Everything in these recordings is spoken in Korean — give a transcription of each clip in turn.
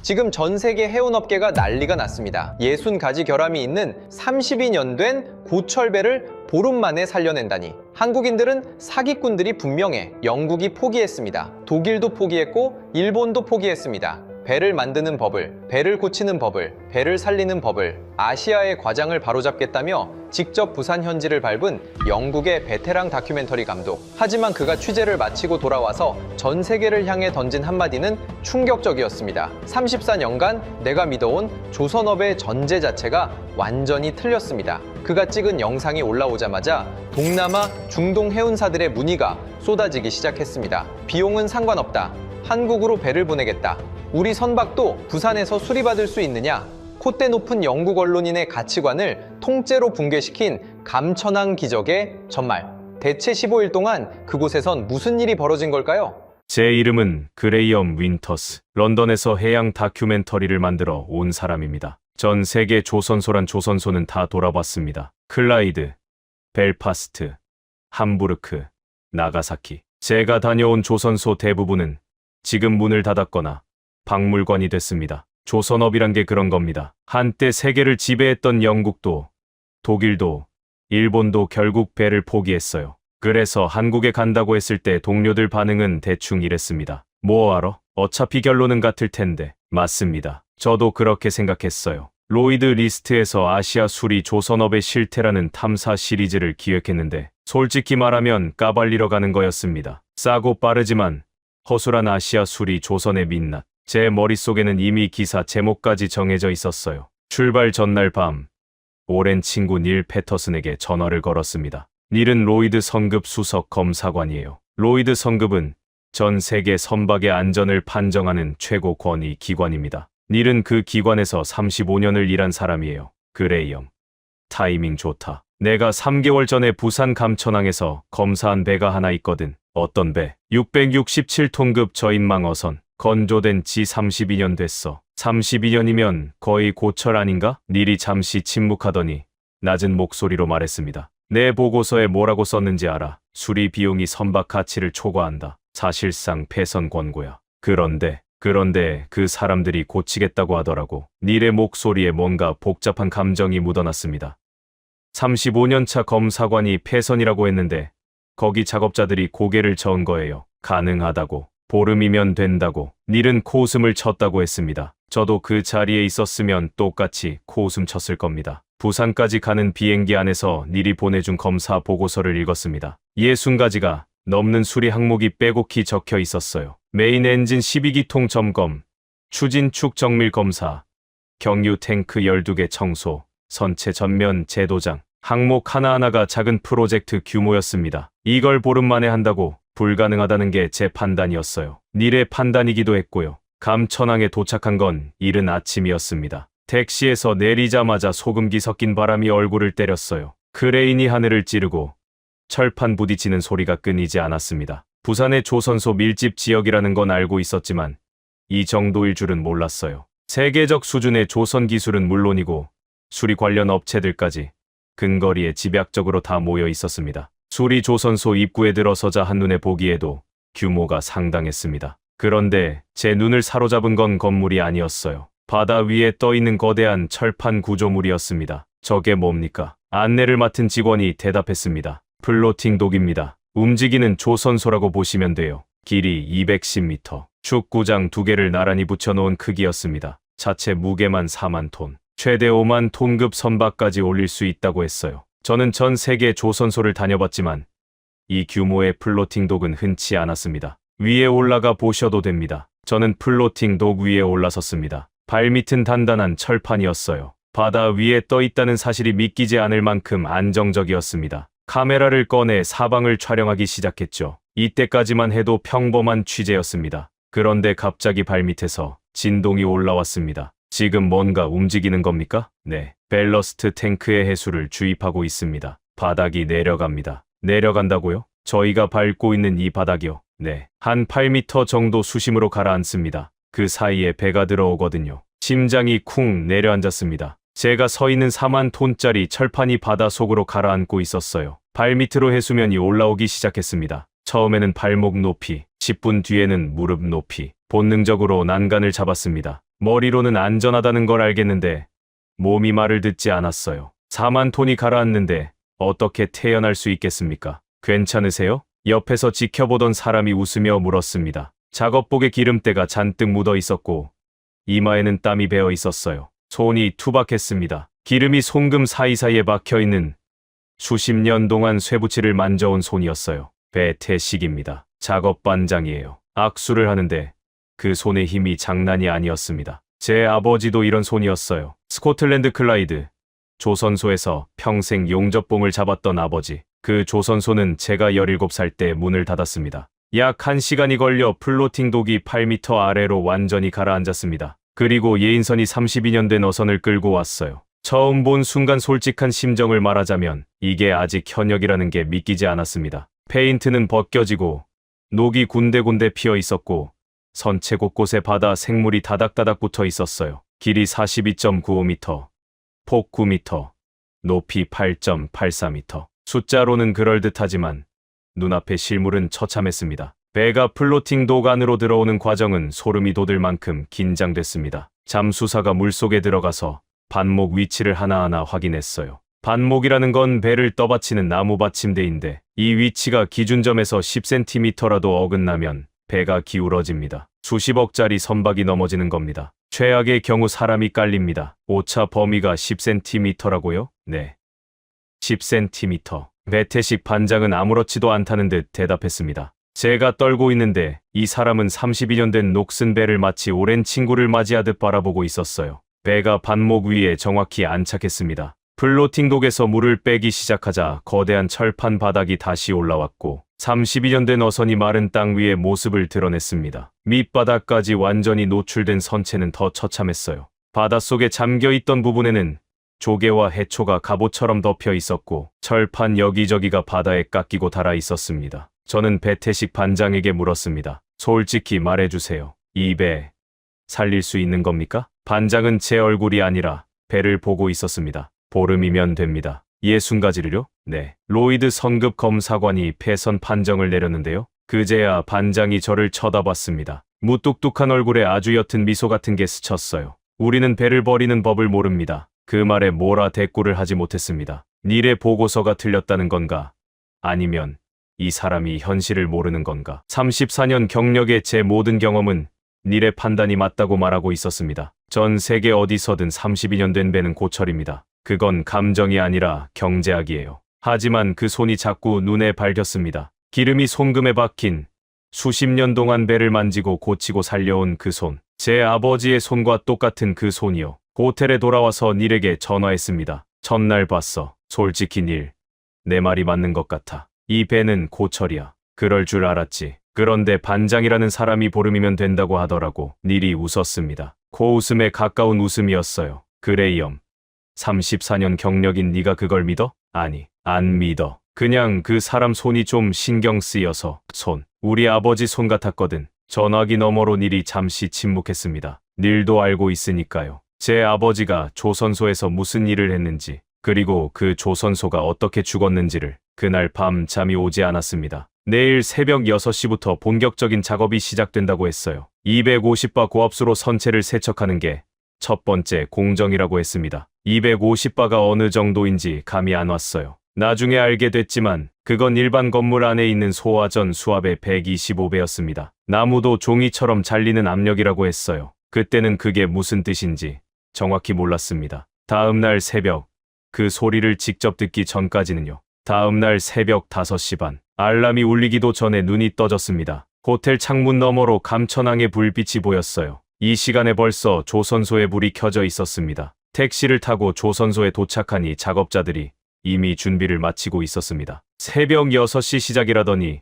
지금 전 세계 해운업계가 난리가 났습니다. 60가지 결함이 있는 32년 된 고철배를 보름 만에 살려낸다니. 한국인들은 사기꾼들이 분명해. 영국이 포기했습니다. 독일도 포기했고 일본도 포기했습니다. 배를 만드는 법을, 배를 고치는 법을, 배를 살리는 법을, 아시아의 과장을 바로잡겠다며 직접 부산 현지를 밟은 영국의 베테랑 다큐멘터리 감독. 하지만 그가 취재를 마치고 돌아와서 전 세계를 향해 던진 한마디는 충격적이었습니다. 34년간 내가 믿어온 조선업의 전제 자체가 완전히 틀렸습니다. 그가 찍은 영상이 올라오자마자 동남아, 중동 해운사들의 문의가 쏟아지기 시작했습니다. 비용은 상관없다. 한국으로 배를 보내겠다. 우리 선박도 부산에서 수리받을 수 있느냐? 콧대 높은 영국 언론인의 가치관을 통째로 붕괴시킨 감천항 기적의 전말. 대체 15일 동안 그곳에선 무슨 일이 벌어진 걸까요? 제 이름은 그레이엄 윈터스. 런던에서 해양 다큐멘터리를 만들어 온 사람입니다. 전 세계 조선소란 조선소는 다 돌아봤습니다. 클라이드, 벨파스트, 함부르크, 나가사키. 제가 다녀온 조선소 대부분은 지금 문을 닫았거나 박물관이 됐습니다. 조선업이란 게 그런 겁니다. 한때 세계를 지배했던 영국도, 독일도, 일본도 결국 배를 포기했어요. 그래서 한국에 간다고 했을 때 동료들 반응은 대충 이랬습니다. 뭐하러? 어차피 결론은 같을 텐데. 맞습니다. 저도 그렇게 생각했어요. 로이드 리스트에서 아시아 수리 조선업의 실태라는 탐사 시리즈를 기획했는데 솔직히 말하면 까발리러 가는 거였습니다. 싸고 빠르지만 허술한 아시아 수리 조선의 민낯. 제 머릿속에는 이미 기사 제목까지 정해져 있었어요. 출발 전날 밤, 오랜 친구 닐 패터슨에게 전화를 걸었습니다. 닐은 로이드 성급 수석 검사관이에요. 로이드 성급은 전 세계 선박의 안전을 판정하는 최고 권위 기관입니다. 닐은 그 기관에서 35년을 일한 사람이에요. 그레이엄. 타이밍 좋다. 내가 3개월 전에 부산 감천항에서 검사한 배가 하나 있거든. 어떤 배? 667톤급 저인망 어선. 건조된 지 32년 됐어. 32년이면 거의 고철 아닌가? 닐이 잠시 침묵하더니 낮은 목소리로 말했습니다. 내 보고서에 뭐라고 썼는지 알아? 수리 비용이 선박 가치를 초과한다. 사실상 폐선 권고야. 그런데 그 사람들이 고치겠다고 하더라고. 닐의 목소리에 뭔가 복잡한 감정이 묻어났습니다. 35년차 검사관이 폐선이라고 했는데 거기 작업자들이 고개를 저은 거예요. 가능하다고. 보름이면 된다고. 닐은 코웃음을 쳤다고 했습니다. 저도 그 자리에 있었으면 똑같이 코웃음 쳤을 겁니다. 부산까지 가는 비행기 안에서 닐이 보내준 검사 보고서를 읽었습니다. 60가지가 넘는 수리 항목이 빼곡히 적혀 있었어요. 메인 엔진 12기통 점검, 추진축 정밀 검사, 경유 탱크 12개 청소, 선체 전면 재도장. 항목 하나하나가 작은 프로젝트 규모였습니다. 이걸 보름 만에 한다고 불가능하다는 게 제 판단이었어요. 닐의 판단이기도 했고요. 감천항에 도착한 건 이른 아침이었습니다. 택시에서 내리자마자 소금기 섞인 바람이 얼굴을 때렸어요. 크레인이 하늘을 찌르고 철판 부딪히는 소리가 끊이지 않았습니다. 부산의 조선소 밀집 지역이라는 건 알고 있었지만 이 정도일 줄은 몰랐어요. 세계적 수준의 조선 기술은 물론이고 수리 관련 업체들까지 근거리에 집약적으로 다 모여 있었습니다. 수리 조선소 입구에 들어서자 한눈에 보기에도 규모가 상당했습니다. 그런데 제 눈을 사로잡은 건 건물이 아니었어요. 바다 위에 떠있는 거대한 철판 구조물이었습니다. 저게 뭡니까? 안내를 맡은 직원이 대답했습니다. 플로팅 독입니다. 움직이는 조선소라고 보시면 돼요. 길이 210m, 축구장 2개를 나란히 붙여놓은 크기였습니다. 자체 무게만 4만 톤, 최대 5만 톤급 선박까지 올릴 수 있다고 했어요. 저는 전 세계 조선소를 다녀봤지만 이 규모의 플로팅 독은 흔치 않았습니다. 위에 올라가 보셔도 됩니다. 저는 플로팅 독 위에 올라섰습니다. 발밑은 단단한 철판이었어요. 바다 위에 떠 있다는 사실이 믿기지 않을 만큼 안정적이었습니다. 카메라를 꺼내 사방을 촬영하기 시작했죠. 이때까지만 해도 평범한 취재였습니다. 그런데 갑자기 발밑에서 진동이 올라왔습니다. 지금 뭔가 움직이는 겁니까? 네. 밸러스트 탱크의 해수를 주입하고 있습니다. 바닥이 내려갑니다. 내려간다고요? 저희가 밟고 있는 이 바닥이요? 네. 한 8m 정도 수심으로 가라앉습니다. 그 사이에 배가 들어오거든요. 심장이 쿵 내려앉았습니다. 제가 서 있는 4만 톤짜리 철판이 바다 속으로 가라앉고 있었어요. 발밑으로 해수면이 올라오기 시작했습니다. 처음에는 발목 높이, 10분 뒤에는 무릎 높이. 본능적으로 난간을 잡았습니다. 머리로는 안전하다는 걸 알겠는데 몸이 말을 듣지 않았어요. 4만 톤이 가라앉는데 어떻게 태어날 수 있겠습니까? 괜찮으세요? 옆에서 지켜보던 사람이 웃으며 물었습니다. 작업복에 기름때가 잔뜩 묻어 있었고 이마에는 땀이 배어 있었어요. 손이 투박했습니다. 기름이 송금 사이사이에 박혀있는 수십 년 동안 쇠붙이를 만져온 손이었어요. 배태식입니다. 작업 반장이에요. 악수를 하는데 그 손의 힘이 장난이 아니었습니다. 제 아버지도 이런 손이었어요. 스코틀랜드 클라이드 조선소에서 평생 용접봉을 잡았던 아버지. 그 조선소는 제가 17살 때 문을 닫았습니다. 약 1시간이 걸려 플로팅 독이 8m 아래로 완전히 가라앉았습니다. 그리고 예인선이 32년 된 어선을 끌고 왔어요. 처음 본 순간 솔직한 심정을 말하자면 이게 아직 현역이라는 게 믿기지 않았습니다. 페인트는 벗겨지고 녹이 군데군데 피어 있었고 선체 곳곳에 바다 생물이 다닥다닥 붙어 있었어요. 길이 42.95m, 폭 9m, 높이 8.84m. 숫자로는 그럴듯하지만 눈앞의 실물은 처참했습니다. 배가 플로팅 독 안으로 들어오는 과정은 소름이 돋을 만큼 긴장됐습니다. 잠수사가 물속에 들어가서 반목 위치를 하나하나 확인했어요. 반목이라는 건 배를 떠받치는 나무 받침대인데 이 위치가 기준점에서 10cm라도 어긋나면 배가 기울어집니다. 수십억짜리 선박이 넘어지는 겁니다. 최악의 경우 사람이 깔립니다. 오차 범위가 10cm라고요? 네. 10cm. 배태식 반장은 아무렇지도 않다는 듯 대답했습니다. 제가 떨고 있는데 이 사람은 32년 된 녹슨 배를 마치 오랜 친구를 맞이하듯 바라보고 있었어요. 배가 반목 위에 정확히 안착했습니다. 플로팅 독에서 물을 빼기 시작하자 거대한 철판 바닥이 다시 올라왔고 32년 된 어선이 마른 땅 위에 모습을 드러냈습니다. 밑바닥까지 완전히 노출된 선체는 더 처참했어요. 바닷속에 잠겨있던 부분에는 조개와 해초가 갑옷처럼 덮여 있었고 철판 여기저기가 바다에 깎이고 닳아 있었습니다. 저는 배태식 반장에게 물었습니다. 솔직히 말해주세요. 이 배 살릴 수 있는 겁니까? 반장은 제 얼굴이 아니라 배를 보고 있었습니다. 보름이면 됩니다. 60가지를요? 네. 로이드 선급 검사관이 패선 판정을 내렸는데요. 그제야 반장이 저를 쳐다봤습니다. 무뚝뚝한 얼굴에 아주 옅은 미소 같은 게 스쳤어요. 우리는 배를 버리는 법을 모릅니다. 그 말에 뭐라 대꾸를 하지 못했습니다. 닐의 보고서가 틀렸다는 건가? 아니면 이 사람이 현실을 모르는 건가? 34년 경력의 제 모든 경험은 닐의 판단이 맞다고 말하고 있었습니다. 전 세계 어디서든 32년 된 배는 고철입니다. 그건 감정이 아니라 경제학이에요. 하지만 그 손이 자꾸 눈에 밝혔습니다. 기름이 송금에 박힌 수십 년 동안 배를 만지고 고치고 살려온 그 손. 제 아버지의 손과 똑같은 그 손이요. 호텔에 돌아와서 닐에게 전화했습니다. 첫날 봤어. 솔직히 닐, 내 말이 맞는 것 같아. 이 배는 고철이야. 그럴 줄 알았지. 그런데 반장이라는 사람이 보름이면 된다고 하더라고. 닐이 웃었습니다. 코웃음에 가까운 웃음이었어요. 그레이엄, 34년 경력인 네가 그걸 믿어? 아니, 안 믿어. 그냥 그 사람 손이 좀 신경 쓰여서. 손, 우리 아버지 손 같았거든. 전화기 너머로 닐이 잠시 침묵했습니다. 닐도 알고 있으니까요. 제 아버지가 조선소에서 무슨 일을 했는지, 그리고 그 조선소가 어떻게 죽었는지를. 그날 밤 잠이 오지 않았습니다. 내일 새벽 6시부터 본격적인 작업이 시작된다고 했어요. 250바 고압수로 선체를 세척하는 게 첫 번째 공정이라고 했습니다. 250바가 어느 정도인지 감이 안 왔어요. 나중에 알게 됐지만 그건 일반 건물 안에 있는 소화전 수압의 125배였습니다. 나무도 종이처럼 잘리는 압력이라고 했어요. 그때는 그게 무슨 뜻인지 정확히 몰랐습니다. 다음 날 새벽, 그 소리를 직접 듣기 전까지는요. 다음 날 새벽 5시 반, 알람이 울리기도 전에 눈이 떠졌습니다. 호텔 창문 너머로 감천항의 불빛이 보였어요. 이 시간에 벌써 조선소에 불이 켜져 있었습니다. 택시를 타고 조선소에 도착하니 작업자들이 이미 준비를 마치고 있었습니다. 새벽 6시 시작이라더니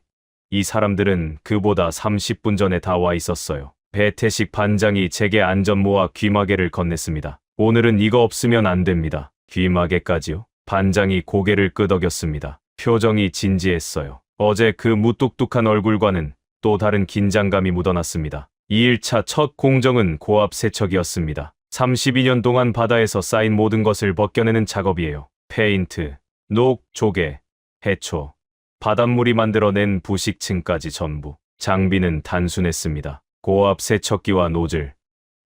이 사람들은 그보다 30분 전에 다 와 있었어요. 배태식 반장이 제게 안전모와 귀마개를 건넸습니다. 오늘은 이거 없으면 안 됩니다. 귀마개까지요? 반장이 고개를 끄덕였습니다. 표정이 진지했어요. 어제 그 무뚝뚝한 얼굴과는 또 다른 긴장감이 묻어났습니다. 2일차 첫 공정은 고압 세척이었습니다. 32년 동안 바다에서 쌓인 모든 것을 벗겨내는 작업이에요. 페인트, 녹, 조개, 해초, 바닷물이 만들어낸 부식층까지 전부. 장비는 단순했습니다. 고압 세척기와 노즐,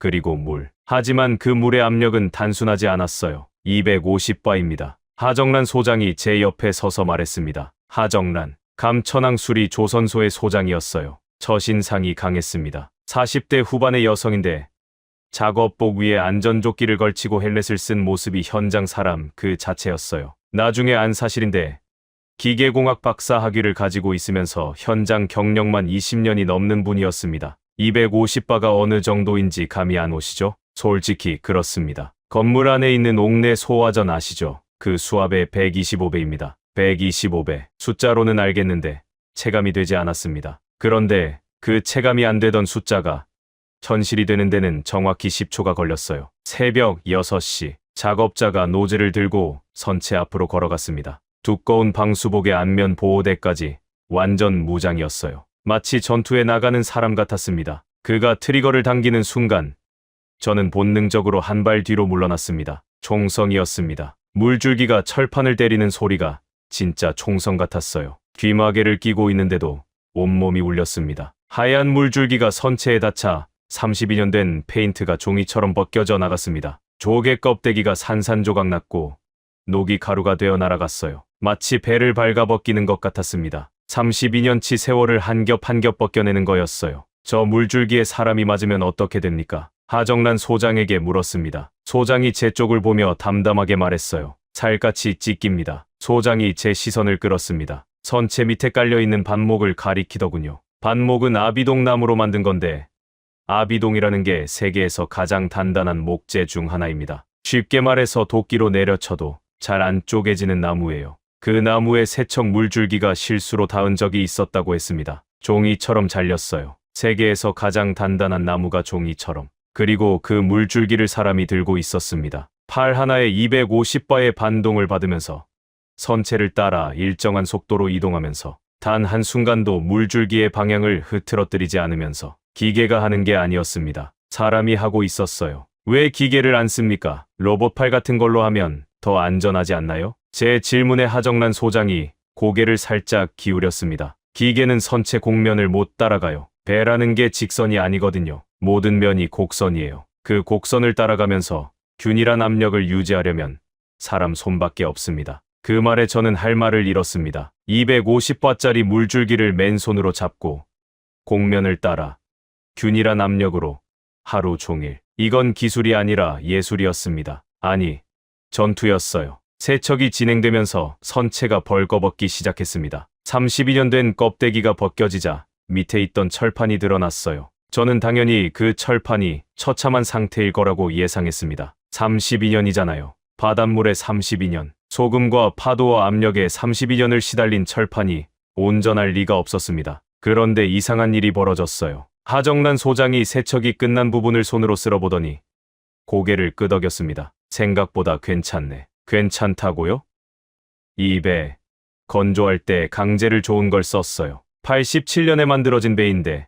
그리고 물. 하지만 그 물의 압력은 단순하지 않았어요. 250바입니다. 하정란 소장이 제 옆에 서서 말했습니다. 하정란, 감천항수리 조선소의 소장이었어요. 처신상이 강했습니다. 40대 후반의 여성인데 작업복 위에 안전조끼를 걸치고 헬멧을 쓴 모습이 현장 사람 그 자체였어요. 나중에 안 사실인데 기계공학 박사 학위를 가지고 있으면서 현장 경력만 20년이 넘는 분이었습니다. 250바가 어느 정도인지 감이 안 오시죠? 솔직히 그렇습니다. 건물 안에 있는 옥내 소화전 아시죠? 그 수압의 125배입니다. 125배. 숫자로는 알겠는데 체감이 되지 않았습니다. 그런데 그 체감이 안 되던 숫자가 현실이 되는 데는 정확히 10초가 걸렸어요. 새벽 6시. 작업자가 노즐을 들고 선체 앞으로 걸어갔습니다. 두꺼운 방수복에 안면 보호대까지 완전 무장이었어요. 마치 전투에 나가는 사람 같았습니다. 그가 트리거를 당기는 순간 저는 본능적으로 한 발 뒤로 물러났습니다. 총성이었습니다. 물줄기가 철판을 때리는 소리가 진짜 총성 같았어요. 귀마개를 끼고 있는데도 온몸이 울렸습니다. 하얀 물줄기가 선체에 닿자 32년 된 페인트가 종이처럼 벗겨져 나갔습니다. 조개 껍데기가 산산조각 났고 녹이 가루가 되어 날아갔어요. 마치 배를 발가벗기는 것 같았습니다. 32년치 세월을 한 겹 한 겹 벗겨내는 거였어요. 저 물줄기에 사람이 맞으면 어떻게 됩니까? 하정란 소장에게 물었습니다. 소장이 제 쪽을 보며 담담하게 말했어요. 살갗이 찢깁니다. 소장이 제 시선을 끌었습니다. 선체 밑에 깔려있는 반목을 가리키더군요. 반목은 아비동나무로 만든 건데 아비동이라는 게 세계에서 가장 단단한 목재 중 하나입니다. 쉽게 말해서 도끼로 내려쳐도 잘 안 쪼개지는 나무예요. 그 나무에 세척 물줄기가 실수로 닿은 적이 있었다고 했습니다. 종이처럼 잘렸어요. 세계에서 가장 단단한 나무가 종이처럼. 그리고 그 물줄기를 사람이 들고 있었습니다. 팔 하나에 250바의 반동을 받으면서 선체를 따라 일정한 속도로 이동하면서 단 한순간도 물줄기의 방향을 흐트러뜨리지 않으면서 기계가 하는 게 아니었습니다. 사람이 하고 있었어요. 왜 기계를 안 씁니까? 로봇팔 같은 걸로 하면 더 안전하지 않나요? 제 질문에 하정란 소장이 고개를 살짝 기울였습니다. 기계는 선체 곡면을 못 따라가요. 배라는 게 직선이 아니거든요. 모든 면이 곡선이에요. 그 곡선을 따라가면서 균일한 압력을 유지하려면 사람 손밖에 없습니다. 그 말에 저는 할 말을 잃었습니다. 250바짜리 물줄기를 맨손으로 잡고 곡면을 따라 균일한 압력으로 하루 종일. 이건 기술이 아니라 예술이었습니다. 아니, 전투였어요. 세척이 진행되면서 선체가 벌거벗기 시작했습니다. 32년 된 껍데기가 벗겨지자 밑에 있던 철판이 드러났어요. 저는 당연히 그 철판이 처참한 상태일 거라고 예상했습니다. 32년이잖아요. 바닷물에 32년, 소금과 파도와 압력에 32년을 시달린 철판이 온전할 리가 없었습니다. 그런데 이상한 일이 벌어졌어요. 하정란 소장이 세척이 끝난 부분을 손으로 쓸어보더니 고개를 끄덕였습니다. 생각보다 괜찮네. 괜찮다고요? 이 배, 건조할 때 강제를 좋은 걸 썼어요. 87년에 만들어진 배인데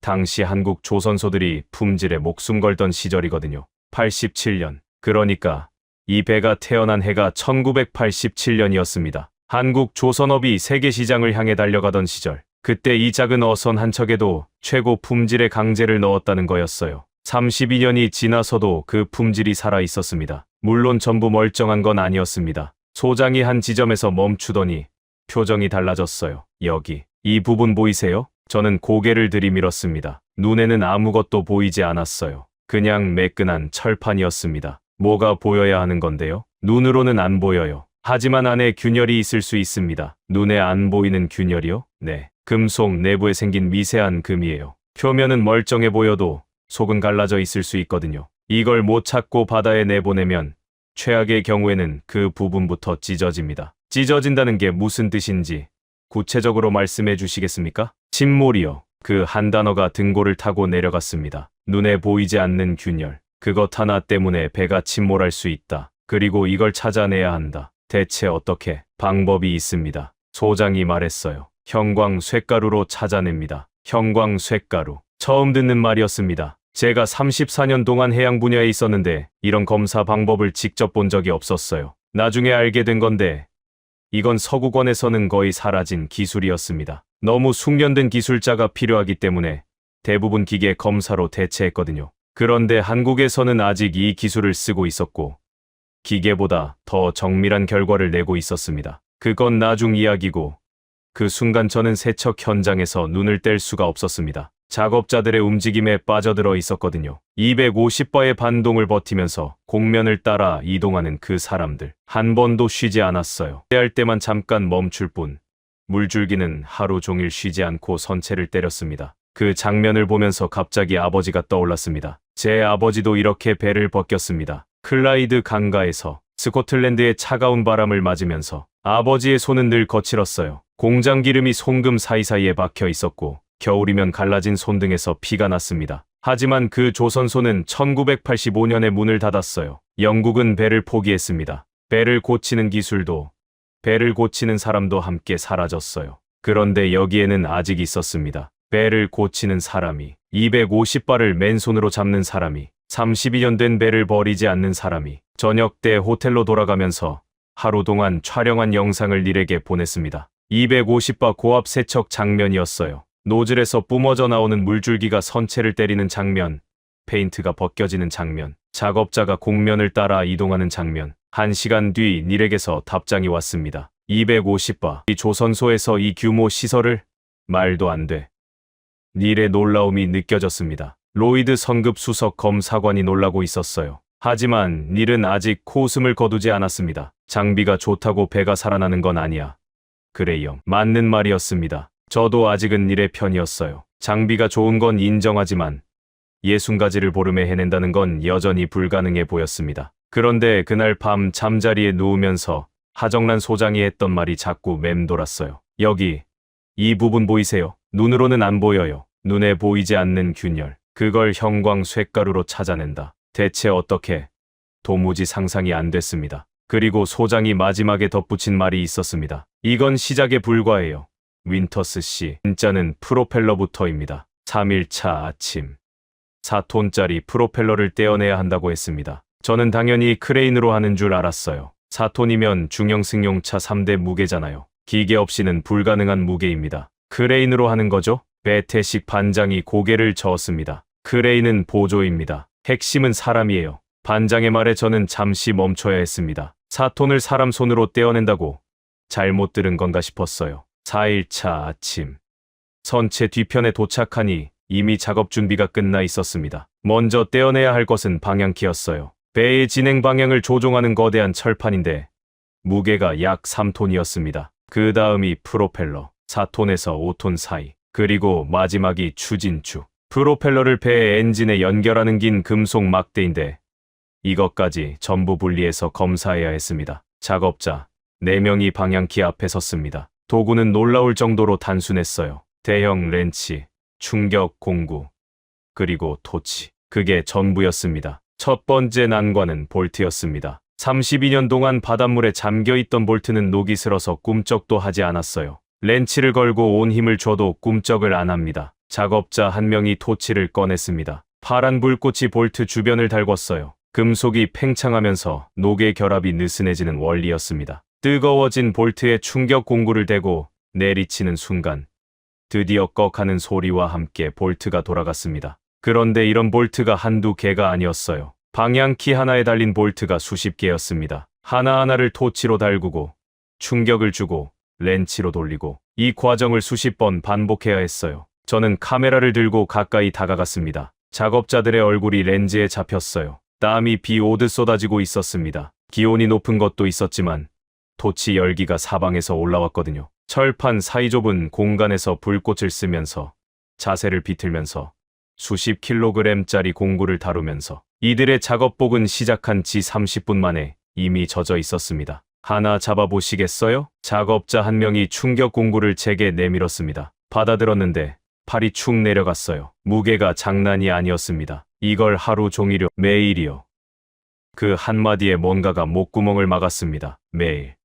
당시 한국 조선소들이 품질에 목숨 걸던 시절이거든요. 87년. 그러니까 이 배가 태어난 해가 1987년이었습니다. 한국 조선업이 세계 시장을 향해 달려가던 시절. 그때 이 작은 어선 한 척에도 최고 품질의 강제를 넣었다는 거였어요. 32년이 지나서도 그 품질이 살아 있었습니다. 물론 전부 멀쩡한 건 아니었습니다. 소장이 한 지점에서 멈추더니 표정이 달라졌어요. 여기, 이 부분 보이세요? 저는 고개를 들이밀었습니다. 눈에는 아무것도 보이지 않았어요. 그냥 매끈한 철판이었습니다. 뭐가 보여야 하는 건데요? 눈으로는 안 보여요. 하지만 안에 균열이 있을 수 있습니다. 눈에 안 보이는 균열이요? 네. 금속 내부에 생긴 미세한 금이에요. 표면은 멀쩡해 보여도 속은 갈라져 있을 수 있거든요. 이걸 못 찾고 바다에 내보내면 최악의 경우에는 그 부분부터 찢어집니다. 찢어진다는 게 무슨 뜻인지 구체적으로 말씀해 주시겠습니까? 침몰이요. 그 한 단어가 등골을 타고 내려갔습니다. 눈에 보이지 않는 균열. 그것 하나 때문에 배가 침몰할 수 있다. 그리고 이걸 찾아내야 한다. 대체 어떻게? 방법이 있습니다. 소장이 말했어요. 형광쇠가루로 찾아냅니다. 형광쇠가루. 처음 듣는 말이었습니다. 제가 34년 동안 해양 분야에 있었는데 이런 검사 방법을 직접 본 적이 없었어요. 나중에 알게 된 건데 이건 서구권에서는 거의 사라진 기술이었습니다. 너무 숙련된 기술자가 필요하기 때문에 대부분 기계 검사로 대체했거든요. 그런데 한국에서는 아직 이 기술을 쓰고 있었고 기계보다 더 정밀한 결과를 내고 있었습니다. 그건 나중 이야기고 그 순간 저는 세척 현장에서 눈을 뗄 수가 없었습니다. 작업자들의 움직임에 빠져들어 있었거든요. 250바의 반동을 버티면서 곡면을 따라 이동하는 그 사람들. 한 번도 쉬지 않았어요. 할 때만 잠깐 멈출 뿐 물줄기는 하루 종일 쉬지 않고 선체를 때렸습니다. 그 장면을 보면서 갑자기 아버지가 떠올랐습니다. 제 아버지도 이렇게 배를 벗겼습니다. 클라이드 강가에서 스코틀랜드의 차가운 바람을 맞으면서 아버지의 손은 늘 거칠었어요. 공장 기름이 송금 사이사이에 박혀 있었고 겨울이면 갈라진 손등에서 피가 났습니다. 하지만 그 조선소는 1985년에 문을 닫았어요. 영국은 배를 포기했습니다. 배를 고치는 기술도 배를 고치는 사람도 함께 사라졌어요. 그런데 여기에는 아직 있었습니다. 배를 고치는 사람이, 250바를 맨손으로 잡는 사람이, 32년 된 배를 버리지 않는 사람이, 저녁 때 호텔로 돌아가면서 하루 동안 촬영한 영상을 일에게 보냈습니다. 250바 고압 세척 장면이었어요. 노즐에서 뿜어져 나오는 물줄기가 선체를 때리는 장면, 페인트가 벗겨지는 장면, 작업자가 곡면을 따라 이동하는 장면. 1시간 뒤 닐에게서 답장이 왔습니다. 250바. 이 조선소에서 이 규모 시설을? 말도 안 돼. 닐의 놀라움이 느껴졌습니다. 로이드 성급 수석 검사관이 놀라고 있었어요. 하지만 닐은 아직 코웃음을 거두지 않았습니다. 장비가 좋다고 배가 살아나는 건 아니야. 그레이엄. 맞는 말이었습니다. 저도 아직은 닐의 편이었어요. 장비가 좋은 건 인정하지만 60가지를 보름에 해낸다는 건 여전히 불가능해 보였습니다. 그런데 그날 밤 잠자리에 누우면서 하정란 소장이 했던 말이 자꾸 맴돌았어요. 여기, 이 부분 보이세요? 눈으로는 안 보여요. 눈에 보이지 않는 균열. 그걸 형광 쇳가루로 찾아낸다. 대체 어떻게? 도무지 상상이 안 됐습니다. 그리고 소장이 마지막에 덧붙인 말이 있었습니다. 이건 시작에 불과해요. 윈터스 씨, 진짜는 프로펠러부터입니다. 3일차 아침. 4톤짜리 프로펠러를 떼어내야 한다고 했습니다. 저는 당연히 크레인으로 하는 줄 알았어요. 4톤이면 중형 승용차 3대 무게잖아요. 기계 없이는 불가능한 무게입니다. 크레인으로 하는 거죠? 배태식 반장이 고개를 저었습니다. 크레인은 보조입니다. 핵심은 사람이에요. 반장의 말에 저는 잠시 멈춰야 했습니다. 4톤을 사람 손으로 떼어낸다고 잘못 들은 건가 싶었어요. 4일차 아침. 선체 뒤편에 도착하니 이미 작업 준비가 끝나 있었습니다. 먼저 떼어내야 할 것은 방향키였어요. 배의 진행 방향을 조종하는 거대한 철판인데 무게가 약 3톤이었습니다. 그 다음이 프로펠러, 4톤에서 5톤 사이. 그리고 마지막이 추진축. 프로펠러를 배의 엔진에 연결하는 긴 금속 막대인데 이것까지 전부 분리해서 검사해야 했습니다. 작업자 4명이 방향키 앞에 섰습니다. 도구는 놀라울 정도로 단순했어요. 대형 렌치, 충격 공구, 그리고 토치. 그게 전부였습니다. 첫 번째 난관은 볼트였습니다. 32년 동안 바닷물에 잠겨있던 볼트는 녹이 슬어서 꿈쩍도 하지 않았어요. 렌치를 걸고 온 힘을 줘도 꿈쩍을 안 합니다. 작업자 한 명이 토치를 꺼냈습니다. 파란 불꽃이 볼트 주변을 달궜어요. 금속이 팽창하면서 녹의 결합이 느슨해지는 원리였습니다. 뜨거워진 볼트에 충격 공구를 대고 내리치는 순간 드디어 꺽하는 소리와 함께 볼트가 돌아갔습니다. 그런데 이런 볼트가 한두 개가 아니었어요. 방향키 하나에 달린 볼트가 수십 개였습니다. 하나하나를 토치로 달구고 충격을 주고 렌치로 돌리고 이 과정을 수십 번 반복해야 했어요. 저는 카메라를 들고 가까이 다가갔습니다. 작업자들의 얼굴이 렌즈에 잡혔어요. 땀이 비 오듯 쏟아지고 있었습니다. 기온이 높은 것도 있었지만 토치 열기가 사방에서 올라왔거든요. 철판 사이좁은 공간에서 불꽃을 쓰면서 자세를 비틀면서 수십 킬로그램짜리 공구를 다루면서 이들의 작업복은 시작한 지 30분 만에 이미 젖어 있었습니다. 하나 잡아보시겠어요? 작업자 한 명이 충격 공구를 제게 내밀었습니다. 받아들었는데 팔이 축 내려갔어요. 무게가 장난이 아니었습니다. 이걸 하루 종일요, 매일이요. 그 한마디에 뭔가가 목구멍을 막았습니다. 매일.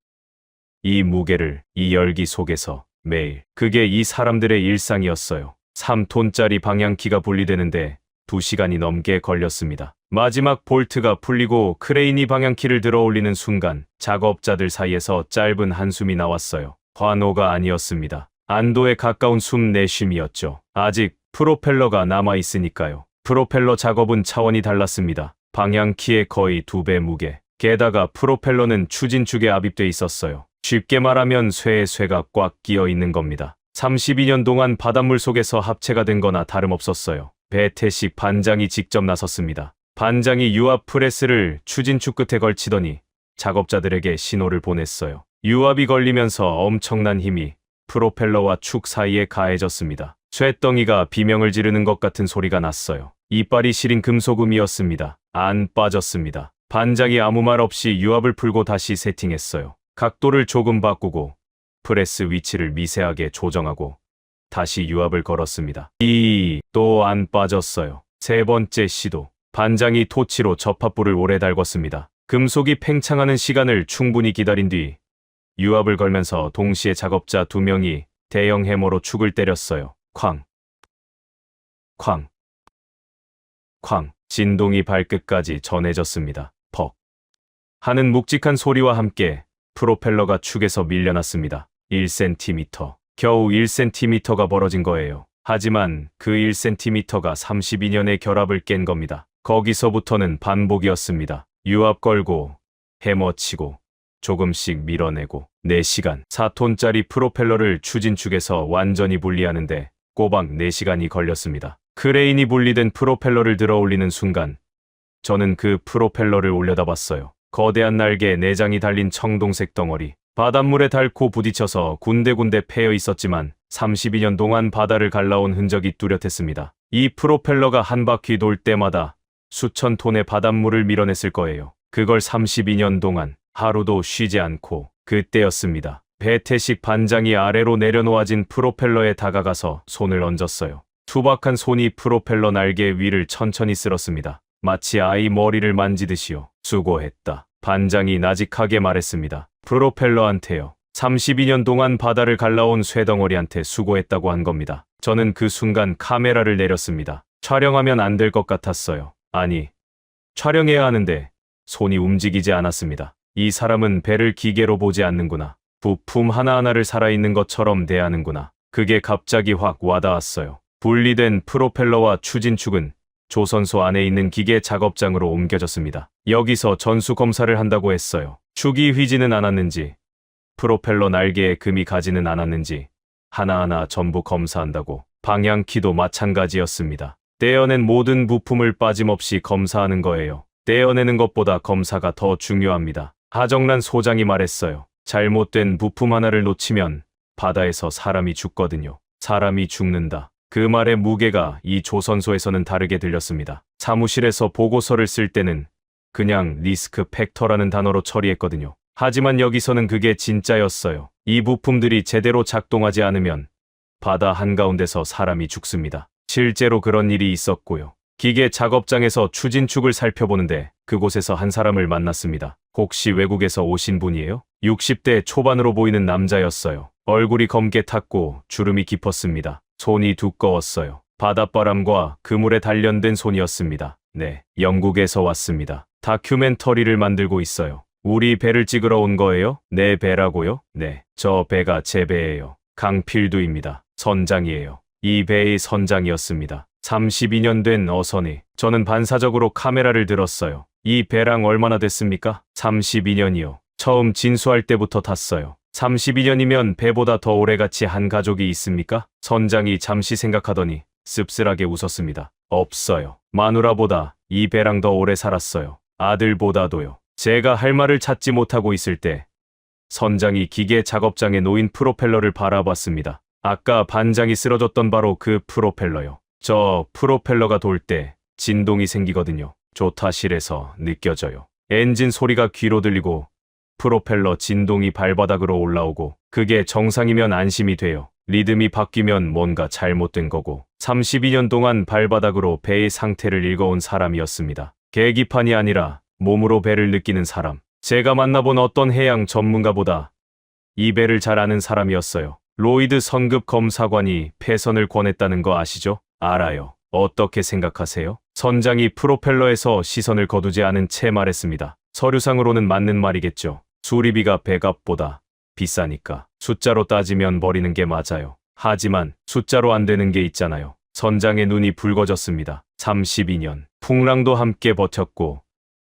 이 무게를, 이 열기 속에서 매일. 그게 이 사람들의 일상이었어요. 3톤짜리 방향키가 분리되는데 2시간이 넘게 걸렸습니다. 마지막 볼트가 풀리고 크레인이 방향키를 들어 올리는 순간 작업자들 사이에서 짧은 한숨이 나왔어요. 환호가 아니었습니다. 안도에 가까운 숨 내쉼이었죠. 아직 프로펠러가 남아있으니까요. 프로펠러 작업은 차원이 달랐습니다. 방향키의 거의 2배 무게. 게다가 프로펠러는 추진축에 압입돼 있었어요. 쉽게 말하면 쇠에 쇠가 꽉 끼어 있는 겁니다. 32년 동안 바닷물 속에서 합체가 된 거나 다름없었어요. 배태식 반장이 직접 나섰습니다. 반장이 유압 프레스를 추진축 끝에 걸치더니 작업자들에게 신호를 보냈어요. 유압이 걸리면서 엄청난 힘이 프로펠러와 축 사이에 가해졌습니다. 쇠덩이가 비명을 지르는 것 같은 소리가 났어요. 이빨이 시린 금속음이었습니다. 안 빠졌습니다. 반장이 아무 말 없이 유압을 풀고 다시 세팅했어요. 각도를 조금 바꾸고 프레스 위치를 미세하게 조정하고 다시 유압을 걸었습니다. 또 안 빠졌어요. 세 번째 시도. 반장이 토치로 접합부를 오래 달궜습니다. 금속이 팽창하는 시간을 충분히 기다린 뒤 유압을 걸면서 동시에 작업자 2명이 대형 해머로 축을 때렸어요. 쾅, 쾅, 쾅. 진동이 발끝까지 전해졌습니다. 퍽 하는 묵직한 소리와 함께 프로펠러가 축에서 밀려났습니다. 1cm. 겨우 1cm가 벌어진 거예요. 하지만 그 1cm가 32년의 결합을 깬 겁니다. 거기서부터는 반복이었습니다. 유압 걸고 해머 치고 조금씩 밀어내고 4시간. 4톤짜리 프로펠러를 추진축에서 완전히 분리하는데 꼬박 4시간이 걸렸습니다. 크레인이 분리된 프로펠러를 들어 올리는 순간 저는 그 프로펠러를 올려다봤어요. 거대한 날개에 내장이 달린 청동색 덩어리. 바닷물에 닳고 부딪혀서 군데군데 패여 있었지만 32년 동안 바다를 갈라온 흔적이 뚜렷했습니다. 이 프로펠러가 한 바퀴 돌 때마다 수천 톤의 바닷물을 밀어냈을 거예요. 그걸 32년 동안 하루도 쉬지 않고. 그때였습니다. 배태식 반장이 아래로 내려놓아진 프로펠러에 다가가서 손을 얹었어요. 투박한 손이 프로펠러 날개 위를 천천히 쓸었습니다. 마치 아이 머리를 만지듯이요. 수고했다. 반장이 나직하게 말했습니다. 프로펠러한테요. 32년 동안 바다를 갈라온 쇠덩어리한테 수고했다고 한 겁니다. 저는 그 순간 카메라를 내렸습니다. 촬영하면 안 될 것 같았어요. 아니, 촬영해야 하는데 손이 움직이지 않았습니다. 이 사람은 배를 기계로 보지 않는구나. 부품 하나하나를 살아있는 것처럼 대하는구나. 그게 갑자기 확 와닿았어요. 분리된 프로펠러와 추진축은 조선소 안에 있는 기계 작업장으로 옮겨졌습니다. 여기서 전수 검사를 한다고 했어요. 축이 휘지는 않았는지, 프로펠러 날개에 금이 가지는 않았는지 하나하나 전부 검사한다고. 방향키도 마찬가지였습니다. 떼어낸 모든 부품을 빠짐없이 검사하는 거예요. 떼어내는 것보다 검사가 더 중요합니다. 하정란 소장이 말했어요. 잘못된 부품 하나를 놓치면 바다에서 사람이 죽거든요. 사람이 죽는다. 그 말의 무게가 이 조선소에서는 다르게 들렸습니다. 사무실에서 보고서를 쓸 때는 그냥 리스크 팩터라는 단어로 처리했거든요. 하지만 여기서는 그게 진짜였어요. 이 부품들이 제대로 작동하지 않으면 바다 한가운데서 사람이 죽습니다. 실제로 그런 일이 있었고요. 기계 작업장에서 추진축을 살펴보는데 그곳에서 한 사람을 만났습니다. 혹시 외국에서 오신 분이에요? 60대 초반으로 보이는 남자였어요. 얼굴이 검게 탔고 주름이 깊었습니다. 손이 두꺼웠어요. 바닷바람과 그물에 단련된 손이었습니다. 네, 영국에서 왔습니다. 다큐멘터리를 만들고 있어요. 우리 배를 찍으러 온 거예요? 내 배라고요? 네, 저 배가 제 배예요. 강필두입니다. 선장이에요. 이 배의 선장이었습니다. 32년 된 어선이. 저는 반사적으로 카메라를 들었어요. 이 배랑 얼마나 됐습니까? 32년이요. 처음 진수할 때부터 탔어요. 32년이면 배보다 더 오래같이 한 가족이 있습니까? 선장이 잠시 생각하더니 씁쓸하게 웃었습니다. 없어요. 마누라보다 이 배랑 더 오래 살았어요. 아들보다도요. 제가 할 말을 찾지 못하고 있을 때 선장이 기계 작업장에 놓인 프로펠러를 바라봤습니다. 아까 반장이 쓰러졌던 바로 그 프로펠러요. 저 프로펠러가 돌 때 진동이 생기거든요. 조타실에서 느껴져요. 엔진 소리가 귀로 들리고 프로펠러 진동이 발바닥으로 올라오고 그게 정상이면 안심이 돼요. 리듬이 바뀌면 뭔가 잘못된 거고. 32년 동안 발바닥으로 배의 상태를 읽어온 사람이었습니다. 계기판이 아니라 몸으로 배를 느끼는 사람. 제가 만나본 어떤 해양 전문가보다 이 배를 잘 아는 사람이었어요. 로이드 선급 검사관이 폐선을 권했다는 거 아시죠? 알아요. 어떻게 생각하세요? 선장이 프로펠러에서 시선을 거두지 않은 채 말했습니다. 서류상으로는 맞는 말이겠죠. 수리비가 배값보다 비싸니까. 숫자로 따지면 버리는 게 맞아요. 하지만 숫자로 안 되는 게 있잖아요. 선장의 눈이 붉어졌습니다. 32년. 풍랑도 함께 버텼고,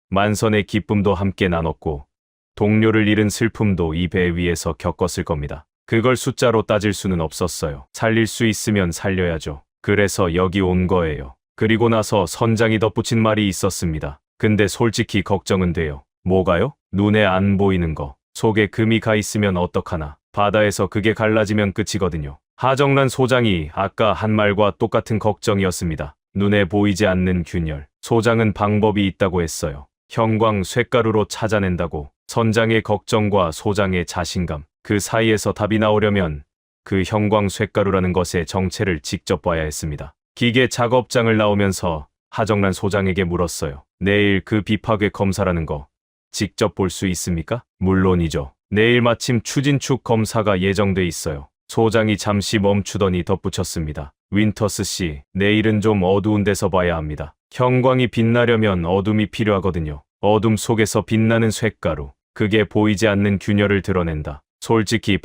만선의 기쁨도 함께 나눴고, 동료를 잃은 슬픔도 이 배 위에서 겪었을 겁니다. 그걸 숫자로 따질 수는 없었어요. 살릴 수 있으면 살려야죠. 그래서 여기 온 거예요. 그리고 나서 선장이 덧붙인 말이 있었습니다. 근데 솔직히 걱정은 돼요. 뭐가요? 눈에 안 보이는 거. 속에 금이 가 있으면 어떡하나. 바다에서 그게 갈라지면 끝이거든요. 하정란 소장이 아까 한 말과 똑같은 걱정이었습니다. 눈에 보이지 않는 균열. 소장은 방법이 있다고 했어요. 형광 쇳가루로 찾아낸다고. 선장의 걱정과 소장의 자신감. 그 사이에서 답이 나오려면 그 형광 쇳가루라는 것의 정체를 직접 봐야 했습니다. 기계 작업장을 나오면서 하정란 소장에게 물었어요. 내일 그 비파괴 검사라는 거 직접 볼 수 있습니까? 물론이죠. 내일 마침 추진축 검사가 예정돼 있어요. 소장이 잠시 멈추더니 덧붙였습니다. 윈터스 씨, 내일은 좀 어두운 데서 봐야 합니다. 형광이 빛나려면 어둠이 필요하거든요. 어둠 속에서 빛나는 쇳가루. 그게 보이지 않는 균열을 드러낸다. 솔직히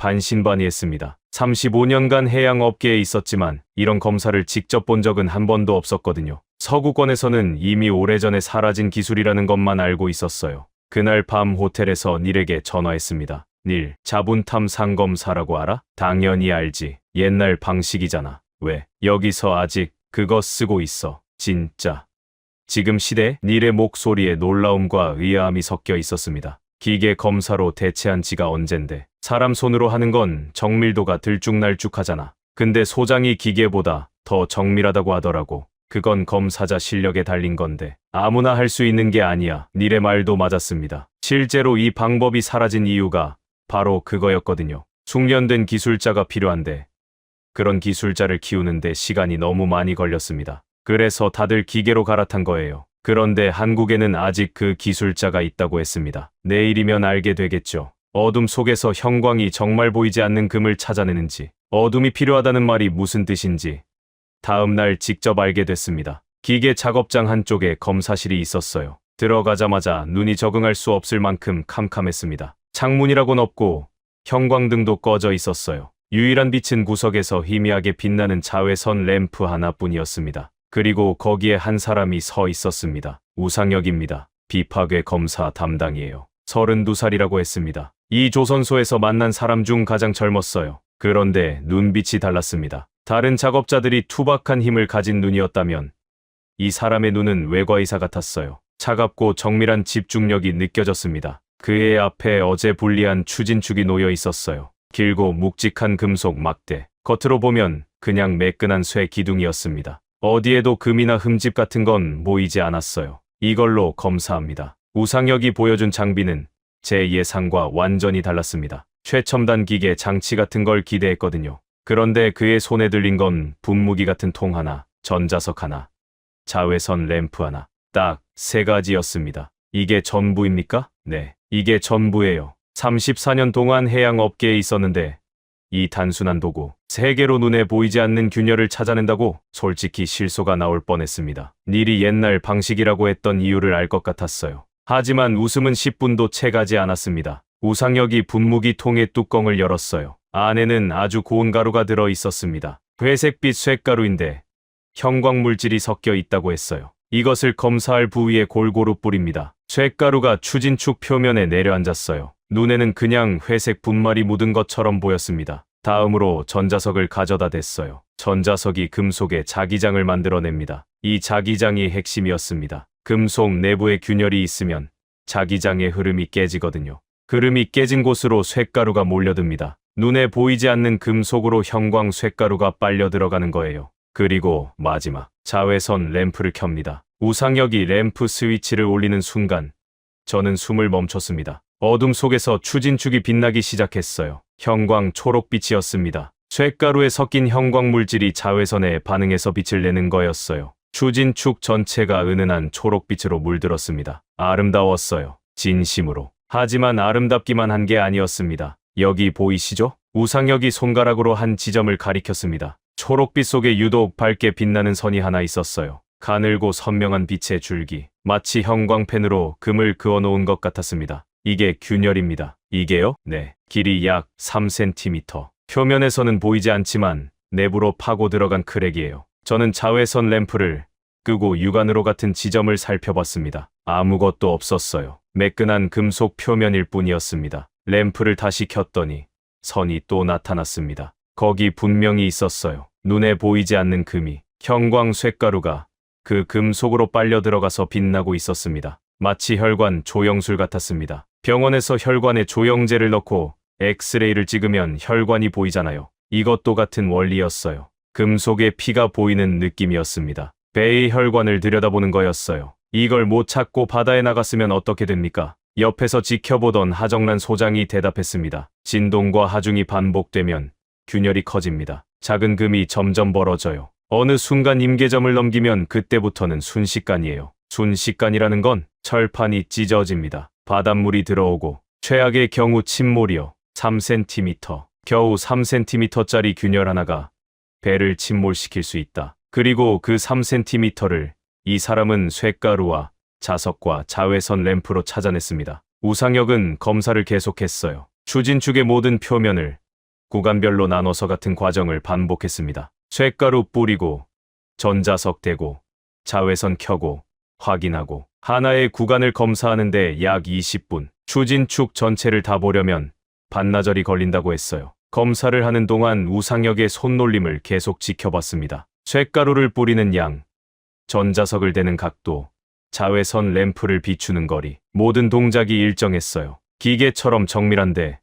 반신반의했습니다. 35년간 해양업계에 있었지만 이런 검사를 직접 본 적은 한 번도 없었거든요. 서구권에서는 이미 오래전에 사라진 기술이라는 것만 알고 있었어요. 그날 밤 호텔에서 닐에게 전화했습니다. 닐, 자분탐 상검사라고 알아? 당연히 알지. 옛날 방식이잖아. 왜? 여기서 아직 그거 쓰고 있어. 진짜. 지금 시대? 닐의 목소리에 놀라움과 의아함이 섞여 있었습니다. 기계 검사로 대체한 지가 언젠데. 사람 손으로 하는 건 정밀도가 들쭉날쭉하잖아. 근데 소장이 기계보다 더 정밀하다고 하더라고. 그건 검사자 실력에 달린 건데 아무나 할 수 있는 게 아니야. 닐의 말도 맞았습니다. 실제로 이 방법이 사라진 이유가 바로 그거였거든요. 숙련된 기술자가 필요한데 그런 기술자를 키우는데 시간이 너무 많이 걸렸습니다. 그래서 다들 기계로 갈아탄 거예요. 그런데 한국에는 아직 그 기술자가 있다고 했습니다. 내일이면 알게 되겠죠. 어둠 속에서 형광이 정말 보이지 않는 금을 찾아내는지, 어둠이 필요하다는 말이 무슨 뜻인지 다음 날 직접 알게 됐습니다. 기계 작업장 한쪽에 검사실이 있었어요. 들어가자마자 눈이 적응할 수 없을 만큼 캄캄했습니다. 창문이라곤 없고 형광등도 꺼져 있었어요. 유일한 빛은 구석에서 희미하게 빛나는 자외선 램프 하나뿐이었습니다. 그리고 거기에 한 사람이 서 있었습니다. 우상혁입니다. 비파괴 검사 담당이에요. 32살이라고 했습니다. 이 조선소에서 만난 사람 중 가장 젊었어요. 그런데 눈빛이 달랐습니다. 다른 작업자들이 투박한 힘을 가진 눈이었다면 이 사람의 눈은 외과의사 같았어요. 차갑고 정밀한 집중력이 느껴졌습니다. 그의 앞에 어제 분리한 추진축이 놓여 있었어요. 길고 묵직한 금속 막대. 겉으로 보면 그냥 매끈한 쇠 기둥이었습니다. 어디에도 금이나 흠집 같은 건 보이지 않았어요. 이걸로 검사합니다. 우상혁이 보여준 장비는 제 예상과 완전히 달랐습니다. 최첨단 기계 장치 같은 걸 기대했거든요. 그런데 그의 손에 들린 건 분무기 같은 통 하나, 전자석 하나, 자외선 램프 하나, 딱 3가지였습니다. 이게 전부입니까? 네, 이게 전부예요. 34년 동안 해양업계에 있었는데 이 단순한 도구, 3개로 눈에 보이지 않는 균열을 찾아낸다고 솔직히 실소가 나올 뻔했습니다. 닐이 옛날 방식이라고 했던 이유를 알 것 같았어요. 하지만 웃음은 10분도 채가지 않았습니다. 우상혁이 분무기 통의 뚜껑을 열었어요. 안에는 아주 고운 가루가 들어 있었습니다. 회색빛 쇳가루인데 형광물질이 섞여 있다고 했어요. 이것을 검사할 부위에 골고루 뿌립니다. 쇳가루가 추진축 표면에 내려앉았어요. 눈에는 그냥 회색 분말이 묻은 것처럼 보였습니다. 다음으로 전자석을 가져다 댔어요. 전자석이 금속의 자기장을 만들어냅니다. 이 자기장이 핵심이었습니다. 금속 내부에 균열이 있으면 자기장의 흐름이 깨지거든요. 흐름이 깨진 곳으로 쇳가루가 몰려듭니다. 눈에 보이지 않는 금속으로 형광 쇳가루가 빨려 들어가는 거예요. 그리고 마지막, 자외선 램프를 켭니다. 우상혁이 램프 스위치를 올리는 순간 저는 숨을 멈췄습니다. 어둠 속에서 추진축이 빛나기 시작했어요. 형광 초록빛이었습니다. 쇳가루에 섞인 형광 물질이 자외선에 반응해서 빛을 내는 거였어요. 추진축 전체가 은은한 초록빛으로 물들었습니다. 아름다웠어요. 진심으로. 하지만 아름답기만 한 게 아니었습니다. 여기 보이시죠? 우상혁이 손가락으로 한 지점을 가리켰습니다. 초록빛 속에 유독 밝게 빛나는 선이 하나 있었어요. 가늘고 선명한 빛의 줄기. 마치 형광펜으로 금을 그어놓은 것 같았습니다. 이게 균열입니다. 이게요? 네. 길이 약 3cm. 표면에서는 보이지 않지만 내부로 파고 들어간 크랙이에요. 저는 자외선 램프를 끄고 육안으로 같은 지점을 살펴봤습니다. 아무것도 없었어요. 매끈한 금속 표면일 뿐이었습니다. 램프를 다시 켰더니 선이 또 나타났습니다. 거기 분명히 있었어요. 눈에 보이지 않는 금이, 형광 쇳가루가 그 금속으로 빨려 들어가서 빛나고 있었습니다. 마치 혈관 조영술 같았습니다. 병원에서 혈관에 조영제를 넣고 엑스레이를 찍으면 혈관이 보이잖아요. 이것도 같은 원리였어요. 금속에 피가 보이는 느낌이었습니다. 배의 혈관을 들여다보는 거였어요. 이걸 못 찾고 바다에 나갔으면 어떻게 됩니까? 옆에서 지켜보던 하정란 소장이 대답했습니다. 진동과 하중이 반복되면 균열이 커집니다. 작은 금이 점점 벌어져요. 어느 순간 임계점을 넘기면 그때부터는 순식간이에요. 순식간이라는 건 철판이 찢어집니다. 바닷물이 들어오고 최악의 경우 침몰이요. 3cm, 겨우 3cm짜리 균열 하나가 배를 침몰시킬 수 있다. 그리고 그 3cm를 이 사람은 쇳가루와 자석과 자외선 램프로 찾아냈습니다. 우상혁은 검사를 계속했어요. 추진축의 모든 표면을 구간별로 나눠서 같은 과정을 반복했습니다. 쇳가루 뿌리고 전자석 대고 자외선 켜고 확인하고 하나의 구간을 검사하는데 약 20분. 추진축 전체를 다 보려면 반나절이 걸린다고 했어요. 검사를 하는 동안 우상혁의 손놀림을 계속 지켜봤습니다. 쇳가루를 뿌리는 양, 전자석을 대는 각도, 자외선 램프를 비추는 거리, 모든 동작이 일정했어요. 기계처럼 정밀한데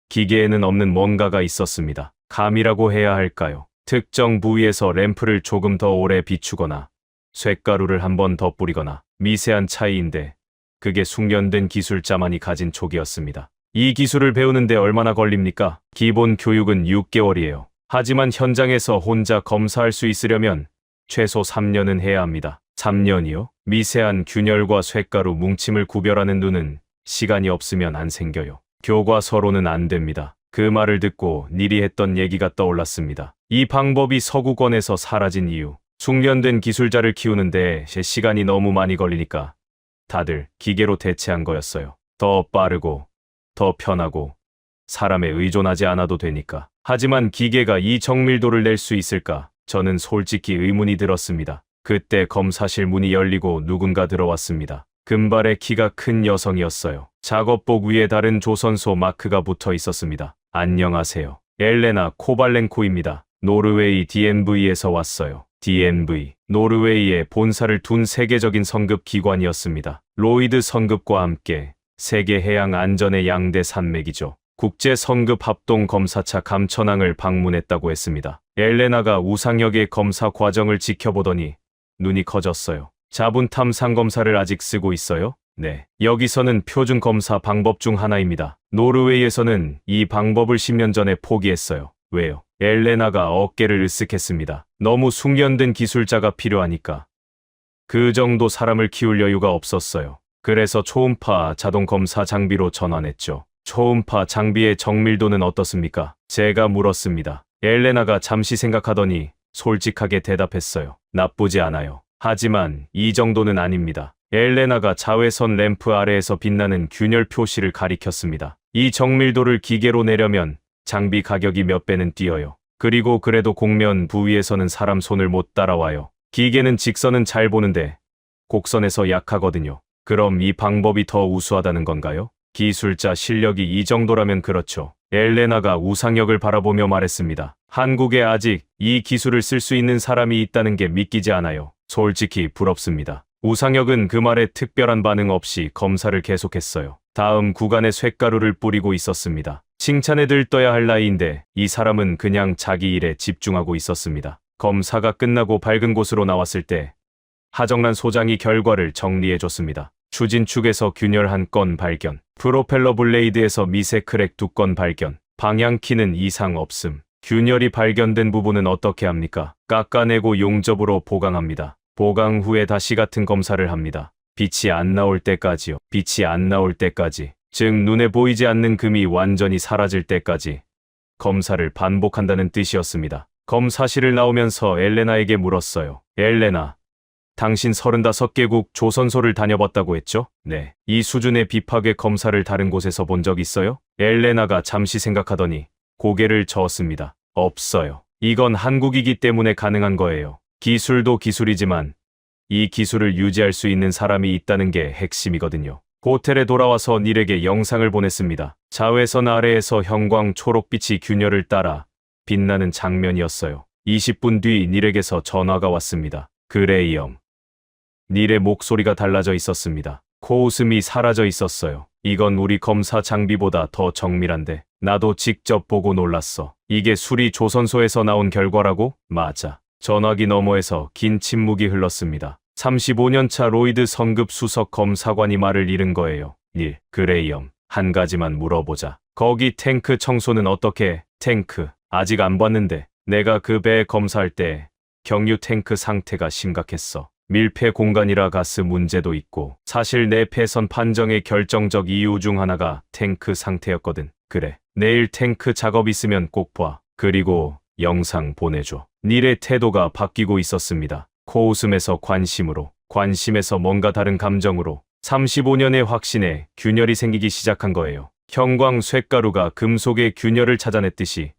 기계에는 없는 뭔가가 있었습니다. 감이라고 해야 할까요? 특정 부위에서 램프를 조금 더 오래 비추거나 쇳가루를 한 번 더 뿌리거나 미세한 차이인데 그게 숙련된 기술자만이 가진 촉이었습니다. 이 기술을 배우는데 얼마나 걸립니까? 기본 교육은 6개월이에요. 하지만 현장에서 혼자 검사할 수 있으려면 최소 3년은 해야 합니다. 3년이요? 미세한 균열과 쇳가루 뭉침을 구별하는 눈은 시간이 없으면 안 생겨요. 교과서로는 안 됩니다. 그 말을 듣고 니리 했던 얘기가 떠올랐습니다. 이 방법이 서구권에서 사라진 이유. 숙련된 기술자를 키우는데 시간이 너무 많이 걸리니까 다들 기계로 대체한 거였어요. 더 빠르고 더 편하고 사람에 의존하지 않아도 되니까. 하지만 기계가 이 정밀도를 낼 수 있을까? 저는 솔직히 의문이 들었습니다. 그때 검사실 문이 열리고 누군가 들어왔습니다. 금발의 키가 큰 여성이었어요. 작업복 위에 다른 조선소 마크가 붙어 있었습니다. 안녕하세요. 엘레나 코발렌코입니다. 노르웨이 DNV에서 왔어요. DNV, 노르웨이에 본사를 둔 세계적인 성급 기관이었습니다. 로이드 성급과 함께 세계 해양 안전의 양대 산맥이죠. 국제 성급 합동 검사차 감천항을 방문했다고 했습니다. 엘레나가 우상혁의 검사 과정을 지켜보더니 눈이 커졌어요. 자분탐 상검사를 아직 쓰고 있어요? 네. 여기서는 표준 검사 방법 중 하나입니다. 노르웨이에서는 이 방법을 10년 전에 포기했어요. 왜요? 엘레나가 어깨를 으쓱했습니다. 너무 숙련된 기술자가 필요하니까. 그 정도 사람을 키울 여유가 없었어요. 그래서 초음파 자동 검사 장비로 전환했죠. 초음파 장비의 정밀도는 어떻습니까? 제가 물었습니다. 엘레나가 잠시 생각하더니 솔직하게 대답했어요. 나쁘지 않아요. 하지만 이 정도는 아닙니다. 엘레나가 자외선 램프 아래에서 빛나는 균열 표시를 가리켰습니다. 이 정밀도를 기계로 내려면 장비 가격이 몇 배는 뛰어요. 그리고 그래도 곡면 부위에서는 사람 손을 못 따라와요. 기계는 직선은 잘 보는데 곡선에서 약하거든요. 그럼 이 방법이 더 우수하다는 건가요? 기술자 실력이 이 정도라면 그렇죠. 엘레나가 우상혁을 바라보며 말했습니다. 한국에 아직 이 기술을 쓸 수 있는 사람이 있다는 게 믿기지 않아요. 솔직히 부럽습니다. 우상혁은 그 말에 특별한 반응 없이 검사를 계속했어요. 다음 구간에 쇳가루를 뿌리고 있었습니다. 칭찬에 들떠야 할 나이인데 이 사람은 그냥 자기 일에 집중하고 있었습니다. 검사가 끝나고 밝은 곳으로 나왔을 때 하정란 소장이 결과를 정리해줬습니다. 추진축에서 균열 1건 발견, 프로펠러 블레이드에서 미세 크랙 2건 발견, 방향키는 이상 없음. 균열이 발견된 부분은 어떻게 합니까? 깎아내고 용접으로 보강합니다. 보강 후에 다시 같은 검사를 합니다. 빛이 안 나올 때까지요. 빛이 안 나올 때까지. 즉 눈에 보이지 않는 금이 완전히 사라질 때까지 검사를 반복한다는 뜻이었습니다. 검사실을 나오면서 엘레나에게 물었어요. 엘레나, 당신 35개국 조선소를 다녀봤다고 했죠? 네. 이 수준의 비파괴 검사를 다른 곳에서 본 적 있어요? 엘레나가 잠시 생각하더니 고개를 저었습니다. 없어요. 이건 한국이기 때문에 가능한 거예요. 기술도 기술이지만 이 기술을 유지할 수 있는 사람이 있다는 게 핵심이거든요. 호텔에 돌아와서 닐에게 영상을 보냈습니다. 자외선 아래에서 형광 초록빛이 균열을 따라 빛나는 장면이었어요. 20분 뒤 닐에게서 전화가 왔습니다. 그레이엄. 닐의 목소리가 달라져 있었습니다. 코웃음이 사라져 있었어요. 이건 우리 검사 장비보다 더 정밀한데 나도 직접 보고 놀랐어. 이게 수리 조선소에서 나온 결과라고? 맞아. 전화기 너머에서 긴 침묵이 흘렀습니다. 35년차 로이드 성급 수석 검사관이 말을 잃은 거예요. 닐, 그레이엄, 한 가지만 물어보자. 거기 탱크 청소는 어떻게? 탱크, 아직 안 봤는데. 내가 그 배 검사할 때 경유 탱크 상태가 심각했어. 밀폐 공간이라 가스 문제도 있고 사실 내 폐선 판정의 결정적 이유 중 하나가 탱크 상태였거든. 그래, 내일 탱크 작업 있으면 꼭 봐. 그리고 영상 보내줘. 닐의 태도가 바뀌고 있었습니다. 코웃음에서 관심으로, 관심에서 뭔가 다른 감정으로 35년의 확신에 균열이 생기기 시작한 거예요. 형광 쇳가루가 금속의 균열을 찾아냈듯이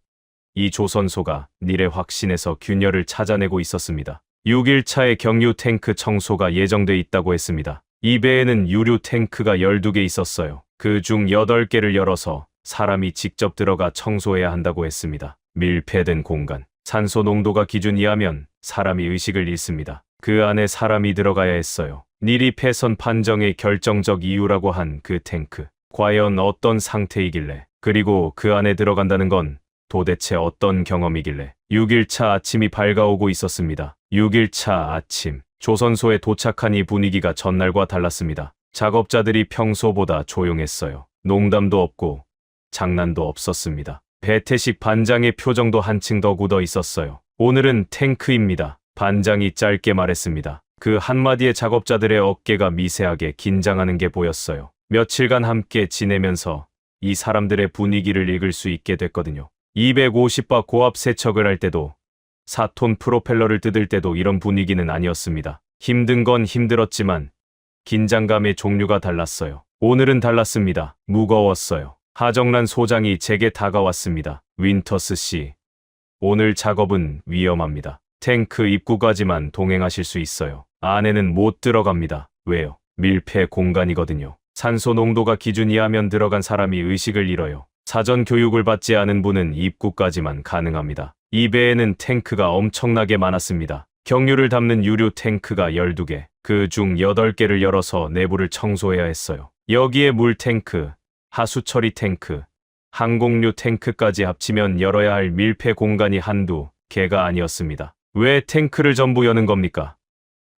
이 조선소가 닐의 확신에서 균열을 찾아내고 있었습니다. 6일차에 경유 탱크 청소가 예정돼 있다고 했습니다. 이 배에는 유류 탱크가 12개 있었어요. 그 중 8개를 열어서 사람이 직접 들어가 청소해야 한다고 했습니다. 밀폐된 공간, 산소 농도가 기준 이하면 사람이 의식을 잃습니다. 그 안에 사람이 들어가야 했어요. 닐이 폐선 판정의 결정적 이유라고 한 그 탱크. 과연 어떤 상태이길래, 그리고 그 안에 들어간다는 건 도대체 어떤 경험이길래. 6일차 아침이 밝아오고 있었습니다. 6일차 아침, 조선소에 도착하니 분위기가 전날과 달랐습니다. 작업자들이 평소보다 조용했어요. 농담도 없고 장난도 없었습니다. 배태식 반장의 표정도 한층 더 굳어 있었어요. 오늘은 탱크입니다. 반장이 짧게 말했습니다. 그 한마디에 작업자들의 어깨가 미세하게 긴장하는 게 보였어요. 며칠간 함께 지내면서 이 사람들의 분위기를 읽을 수 있게 됐거든요. 250바 고압 세척을 할 때도 4톤 프로펠러를 뜯을 때도 이런 분위기는 아니었습니다. 힘든 건 힘들었지만 긴장감의 종류가 달랐어요. 오늘은 달랐습니다. 무거웠어요. 하정란 소장이 제게 다가왔습니다. 윈터스 씨, 오늘 작업은 위험합니다. 탱크 입구까지만 동행하실 수 있어요. 안에는 못 들어갑니다. 왜요? 밀폐 공간이거든요. 산소 농도가 기준 이하면 들어간 사람이 의식을 잃어요. 사전 교육을 받지 않은 분은 입구까지만 가능합니다. 이 배에는 탱크가 엄청나게 많았습니다. 경유를 담는 유류 탱크가 12개, 그 중 8개를 열어서 내부를 청소해야 했어요. 여기에 물 탱크, 하수 처리 탱크, 항공유 탱크까지 합치면 열어야 할 밀폐 공간이 한두 개가 아니었습니다. 왜 탱크를 전부 여는 겁니까?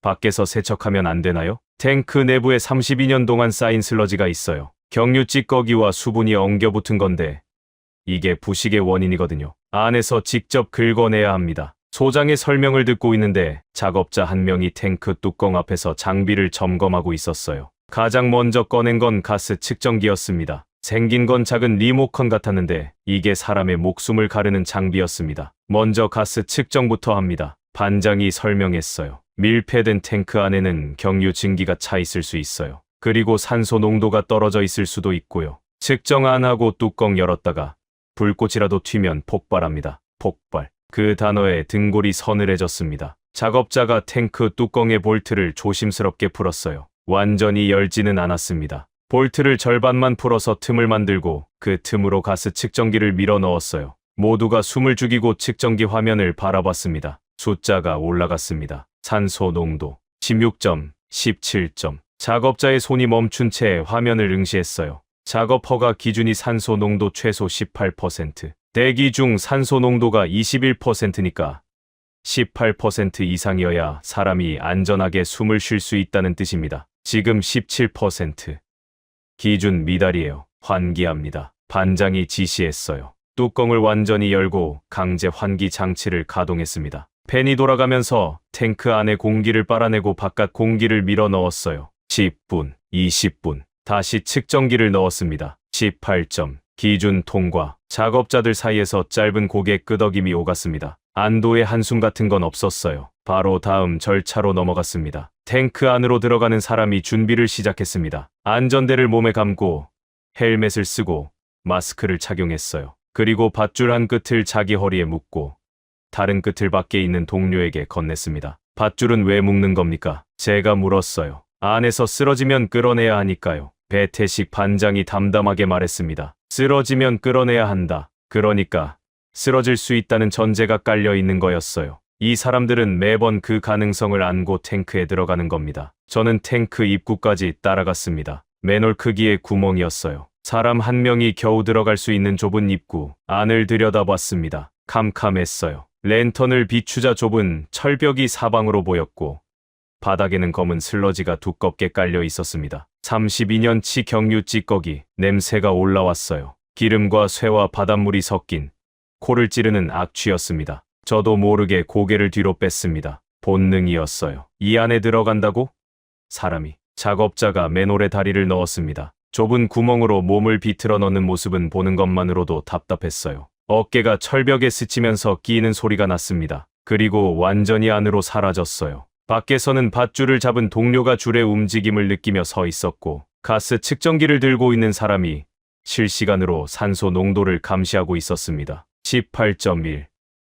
밖에서 세척하면 안 되나요? 탱크 내부에 32년 동안 쌓인 슬러지가 있어요. 경유 찌꺼기와 수분이 엉겨붙은 건데 이게 부식의 원인이거든요. 안에서 직접 긁어내야 합니다. 소장의 설명을 듣고 있는데 작업자 한 명이 탱크 뚜껑 앞에서 장비를 점검하고 있었어요. 가장 먼저 꺼낸 건 가스 측정기였습니다. 생긴 건 작은 리모컨 같았는데 이게 사람의 목숨을 가르는 장비였습니다. 먼저 가스 측정부터 합니다. 반장이 설명했어요. 밀폐된 탱크 안에는 경유 증기가 차 있을 수 있어요. 그리고 산소 농도가 떨어져 있을 수도 있고요. 측정 안 하고 뚜껑 열었다가 불꽃이라도 튀면 폭발합니다. 폭발. 그 단어에 등골이 서늘해졌습니다. 작업자가 탱크 뚜껑의 볼트를 조심스럽게 풀었어요. 완전히 열지는 않았습니다. 볼트를 절반만 풀어서 틈을 만들고 그 틈으로 가스 측정기를 밀어 넣었어요. 모두가 숨을 죽이고 측정기 화면을 바라봤습니다. 숫자가 올라갔습니다. 산소 농도 16점, 17점. 작업자의 손이 멈춘 채 화면을 응시했어요. 작업 허가 기준이 산소 농도 최소 18%. 대기 중 산소 농도가 21%니까 18% 이상이어야 사람이 안전하게 숨을 쉴 수 있다는 뜻입니다. 지금 17%. 기준 미달이에요. 환기합니다. 반장이 지시했어요. 뚜껑을 완전히 열고 강제 환기 장치를 가동했습니다. 팬이 돌아가면서 탱크 안에 공기를 빨아내고 바깥 공기를 밀어 넣었어요. 10분, 20분. 다시 측정기를 넣었습니다. 18점. 기준 통과. 작업자들 사이에서 짧은 고개 끄덕임이 오갔습니다. 안도의 한숨 같은 건 없었어요. 바로 다음 절차로 넘어갔습니다. 탱크 안으로 들어가는 사람이 준비를 시작했습니다. 안전대를 몸에 감고 헬멧을 쓰고 마스크를 착용했어요. 그리고 밧줄 한 끝을 자기 허리에 묶고 다른 끝을 밖에 있는 동료에게 건넸습니다. 밧줄은 왜 묶는 겁니까? 제가 물었어요. 안에서 쓰러지면 끌어내야 하니까요. 배태식 반장이 담담하게 말했습니다. 쓰러지면 끌어내야 한다. 그러니까 쓰러질 수 있다는 전제가 깔려 있는 거였어요. 이 사람들은 매번 그 가능성을 안고 탱크에 들어가는 겁니다. 저는 탱크 입구까지 따라갔습니다. 맨홀 크기의 구멍이었어요. 사람 한 명이 겨우 들어갈 수 있는 좁은 입구 안을 들여다봤습니다. 캄캄했어요. 랜턴을 비추자 좁은 철벽이 사방으로 보였고 바닥에는 검은 슬러지가 두껍게 깔려 있었습니다. 32년치 경유 찌꺼기 냄새가 올라왔어요. 기름과 쇠와 바닷물이 섞인 코를 찌르는 악취였습니다. 저도 모르게 고개를 뒤로 뺐습니다. 본능이었어요. 이 안에 들어간다고? 사람이. 작업자가 맨홀에 다리를 넣었습니다. 좁은 구멍으로 몸을 비틀어 넣는 모습은 보는 것만으로도 답답했어요. 어깨가 철벽에 스치면서 끼이는 소리가 났습니다. 그리고 완전히 안으로 사라졌어요. 밖에서는 밧줄을 잡은 동료가 줄의 움직임을 느끼며 서 있었고 가스 측정기를 들고 있는 사람이 실시간으로 산소 농도를 감시하고 있었습니다. 18.1,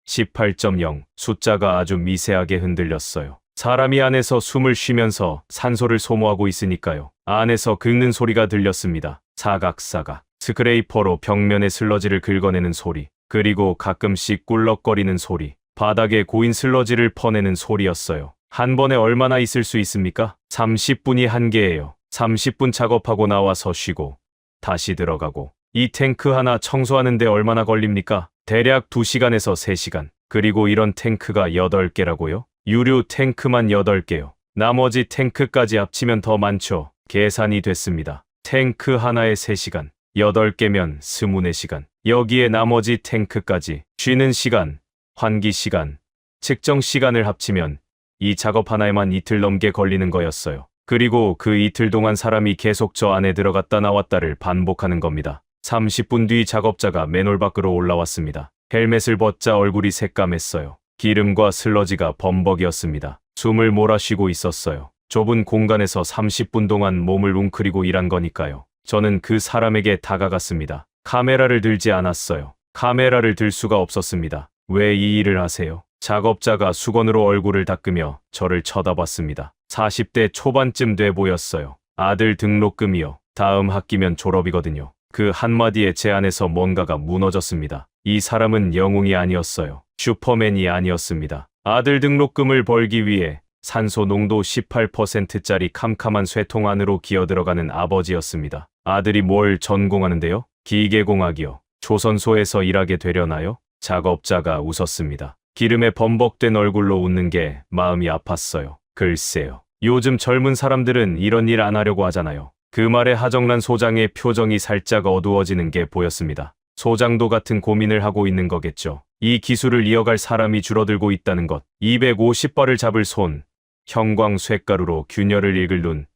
18.0 숫자가 아주 미세하게 흔들렸어요. 사람이 안에서 숨을 쉬면서 산소를 소모하고 있으니까요. 안에서 긁는 소리가 들렸습니다. 사각사각. 스크레이퍼로 벽면의 슬러지를 긁어내는 소리. 그리고 가끔씩 꿀럭거리는 소리. 바닥에 고인 슬러지를 퍼내는 소리였어요. 한 번에 얼마나 있을 수 있습니까? 30분이 한계예요. 30분 작업하고 나와서 쉬고 다시 들어가고. 이 탱크 하나 청소하는데 얼마나 걸립니까? 대략 2시간에서 3시간. 그리고 이런 탱크가 8개라고요? 유료 탱크만 8개요. 나머지 탱크까지 합치면 더 많죠. 계산이 됐습니다. 탱크 하나에 3시간. 8개면 24시간. 여기에 나머지 탱크까지 쉬는 시간, 환기 시간, 측정 시간을 합치면 이 작업 하나에만 이틀 넘게 걸리는 거였어요. 그리고 그 이틀 동안 사람이 계속 저 안에 들어갔다 나왔다를 반복하는 겁니다. 30분 뒤 작업자가 맨홀 밖으로 올라왔습니다. 헬멧을 벗자 얼굴이 새까맸어요. 기름과 슬러지가 범벅이었습니다. 숨을 몰아쉬고 있었어요. 좁은 공간에서 30분 동안 몸을 웅크리고 일한 거니까요. 저는 그 사람에게 다가갔습니다. 카메라를 들지 않았어요. 카메라를 들 수가 없었습니다. 왜 이 일을 하세요? 작업자가 수건으로 얼굴을 닦으며 저를 쳐다봤습니다. 40대 초반쯤 돼 보였어요. 아들 등록금이요. 다음 학기면 졸업이거든요. 그 한마디에 제 안에서 뭔가가 무너졌습니다. 이 사람은 영웅이 아니었어요. 슈퍼맨이 아니었습니다. 아들 등록금을 벌기 위해 산소 농도 18%짜리 캄캄한 쇠통 안으로 기어들어가는 아버지였습니다. 아들이 뭘 전공하는데요? 기계공학이요. 조선소에서 일하게 되려나요? 작업자가 웃었습니다. 기름에 범벅된 얼굴로 웃는 게 마음이 아팠어요. 글쎄요. 요즘 젊은 사람들은 이런 일 안 하려고 하잖아요. 그 말에 하정란 소장의 표정이 살짝 어두워지는 게 보였습니다. 소장도 같은 고민을 하고 있는 거겠죠. 이 기술을 이어갈 사람이 줄어들고 있다는 것. 250발을 잡을 손. 형광 쇳가루로 균열을 읽을 눈.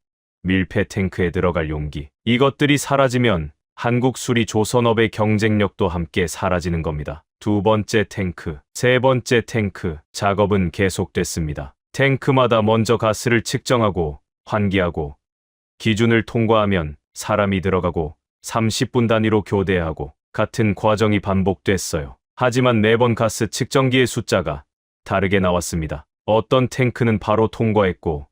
밀폐 탱크에 들어갈 용기. 이것들이 사라지면 한국 수리 조선업의 경쟁력도 함께 사라지는 겁니다. 두 번째 탱크, 세 번째 탱크. 작업은 계속됐습니다. 탱크마다 먼저 가스를 측정하고 환기하고 기준을 통과하면 사람이 들어가고 30분 단위로 교대하고 같은 과정이 반복됐어요. 하지만 매번 가스 측정기의 숫자가 다르게 나왔습니다. 어떤 탱크는 바로 통과했고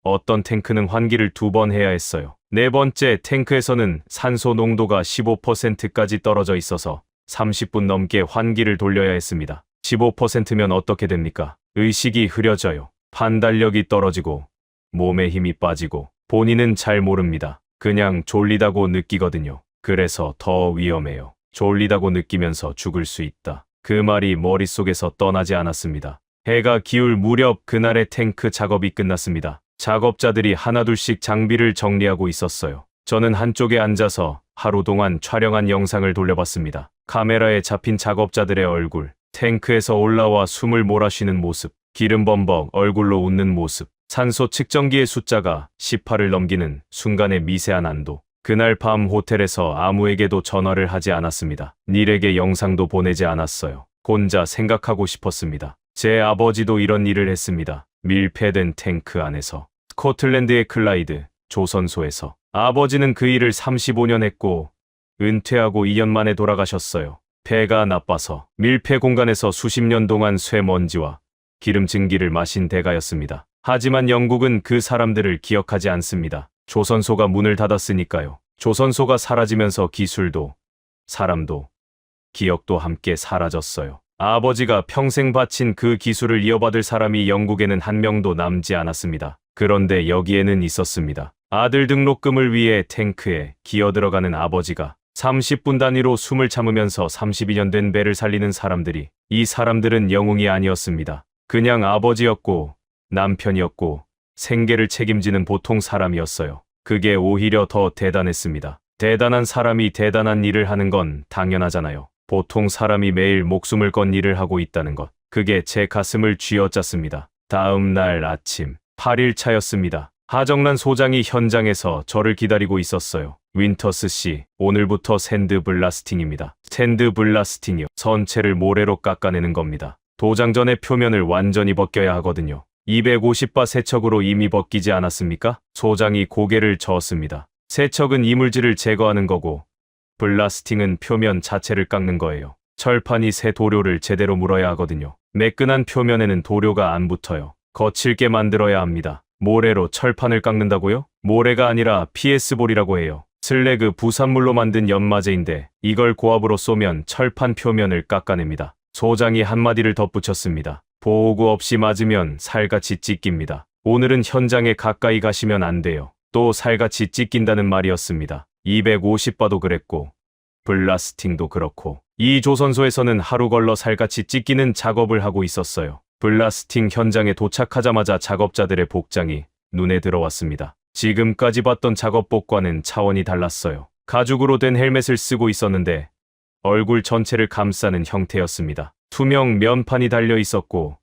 어떤 탱크는 환기를 2번 해야 했어요. 네 번째 탱크에서는 산소 농도가 15%까지 떨어져 있어서 30분 넘게 환기를 돌려야 했습니다. 15%면 어떻게 됩니까? 의식이 흐려져요. 판단력이 떨어지고 몸에 힘이 빠지고 본인은 잘 모릅니다. 그냥 졸리다고 느끼거든요. 그래서 더 위험해요. 졸리다고 느끼면서 죽을 수 있다. 그 말이 머릿속에서 떠나지 않았습니다. 해가 기울 무렵 그날의 탱크 작업이 끝났습니다. 작업자들이 하나둘씩 장비를 정리하고 있었어요. 저는 한쪽에 앉아서 하루 동안 촬영한 영상을 돌려봤습니다. 카메라에 잡힌 작업자들의 얼굴, 탱크에서 올라와 숨을 몰아쉬는 모습, 기름 범벅 얼굴로 웃는 모습, 산소 측정기의 숫자가 18을 넘기는 순간의 미세한 안도. 그날 밤 호텔에서 아무에게도 전화를 하지 않았습니다. 닐에게 영상도 보내지 않았어요. 혼자 생각하고 싶었습니다. 제 아버지도 이런 일을 했습니다. 밀폐된 탱크 안에서. 스코틀랜드의 클라이드, 조선소에서. 아버지는 그 일을 35년 했고 은퇴하고 2년 만에 돌아가셨어요. 폐가 나빠서 밀폐 공간에서 수십 년 동안 쇠먼지와 기름 증기를 마신 대가였습니다. 하지만 영국은 그 사람들을 기억하지 않습니다. 조선소가 문을 닫았으니까요. 조선소가 사라지면서 기술도, 사람도, 기억도 함께 사라졌어요. 아버지가 평생 바친 그 기술을 이어받을 사람이 영국에는 한 명도 남지 않았습니다. 그런데 여기에는 있었습니다. 아들 등록금을 위해 탱크에 기어 들어가는 아버지가 30분 단위로 숨을 참으면서 32년 된 배를 살리는 사람들이, 이 사람들은 영웅이 아니었습니다. 그냥 아버지였고 남편이었고 생계를 책임지는 보통 사람이었어요. 그게 오히려 더 대단했습니다. 대단한 사람이 대단한 일을 하는 건 당연하잖아요. 보통 사람이 매일 목숨을 건 일을 하고 있다는 것. 그게 제 가슴을 쥐어짰습니다. 다음 날 아침 8일 차였습니다. 하정란 소장이 현장에서 저를 기다리고 있었어요. 윈터스 씨, 오늘부터 샌드 블라스팅입니다. 샌드 블라스팅이요. 선체를 모래로 깎아내는 겁니다. 도장전의 표면을 완전히 벗겨야 하거든요. 250바 세척으로 이미 벗기지 않았습니까? 소장이 고개를 저었습니다. 세척은 이물질을 제거하는 거고 블라스팅은 표면 자체를 깎는 거예요. 철판이 새 도료를 제대로 물어야 하거든요. 매끈한 표면에는 도료가 안 붙어요. 거칠게 만들어야 합니다. 모래로 철판을 깎는다고요? 모래가 아니라 PS볼이라고 해요. 슬래그 부산물로 만든 연마제인데 이걸 고압으로 쏘면 철판 표면을 깎아냅니다. 소장이 한마디를 덧붙였습니다. 보호구 없이 맞으면 살같이 찢깁니다. 오늘은 현장에 가까이 가시면 안 돼요. 또 살같이 찢긴다는 말이었습니다. 250바도 그랬고 블라스팅도 그렇고 이 조선소에서는 하루 걸러 살같이 찢기는 작업을 하고 있었어요. 블라스팅 현장에 도착하자마자 작업자들의 복장이 눈에 들어왔습니다. 지금까지 봤던 작업복과는 차원이 달랐어요. 가죽으로 된 헬멧을 쓰고 있었는데 얼굴 전체를 감싸는 형태였습니다. 투명 면판이 달려 있었고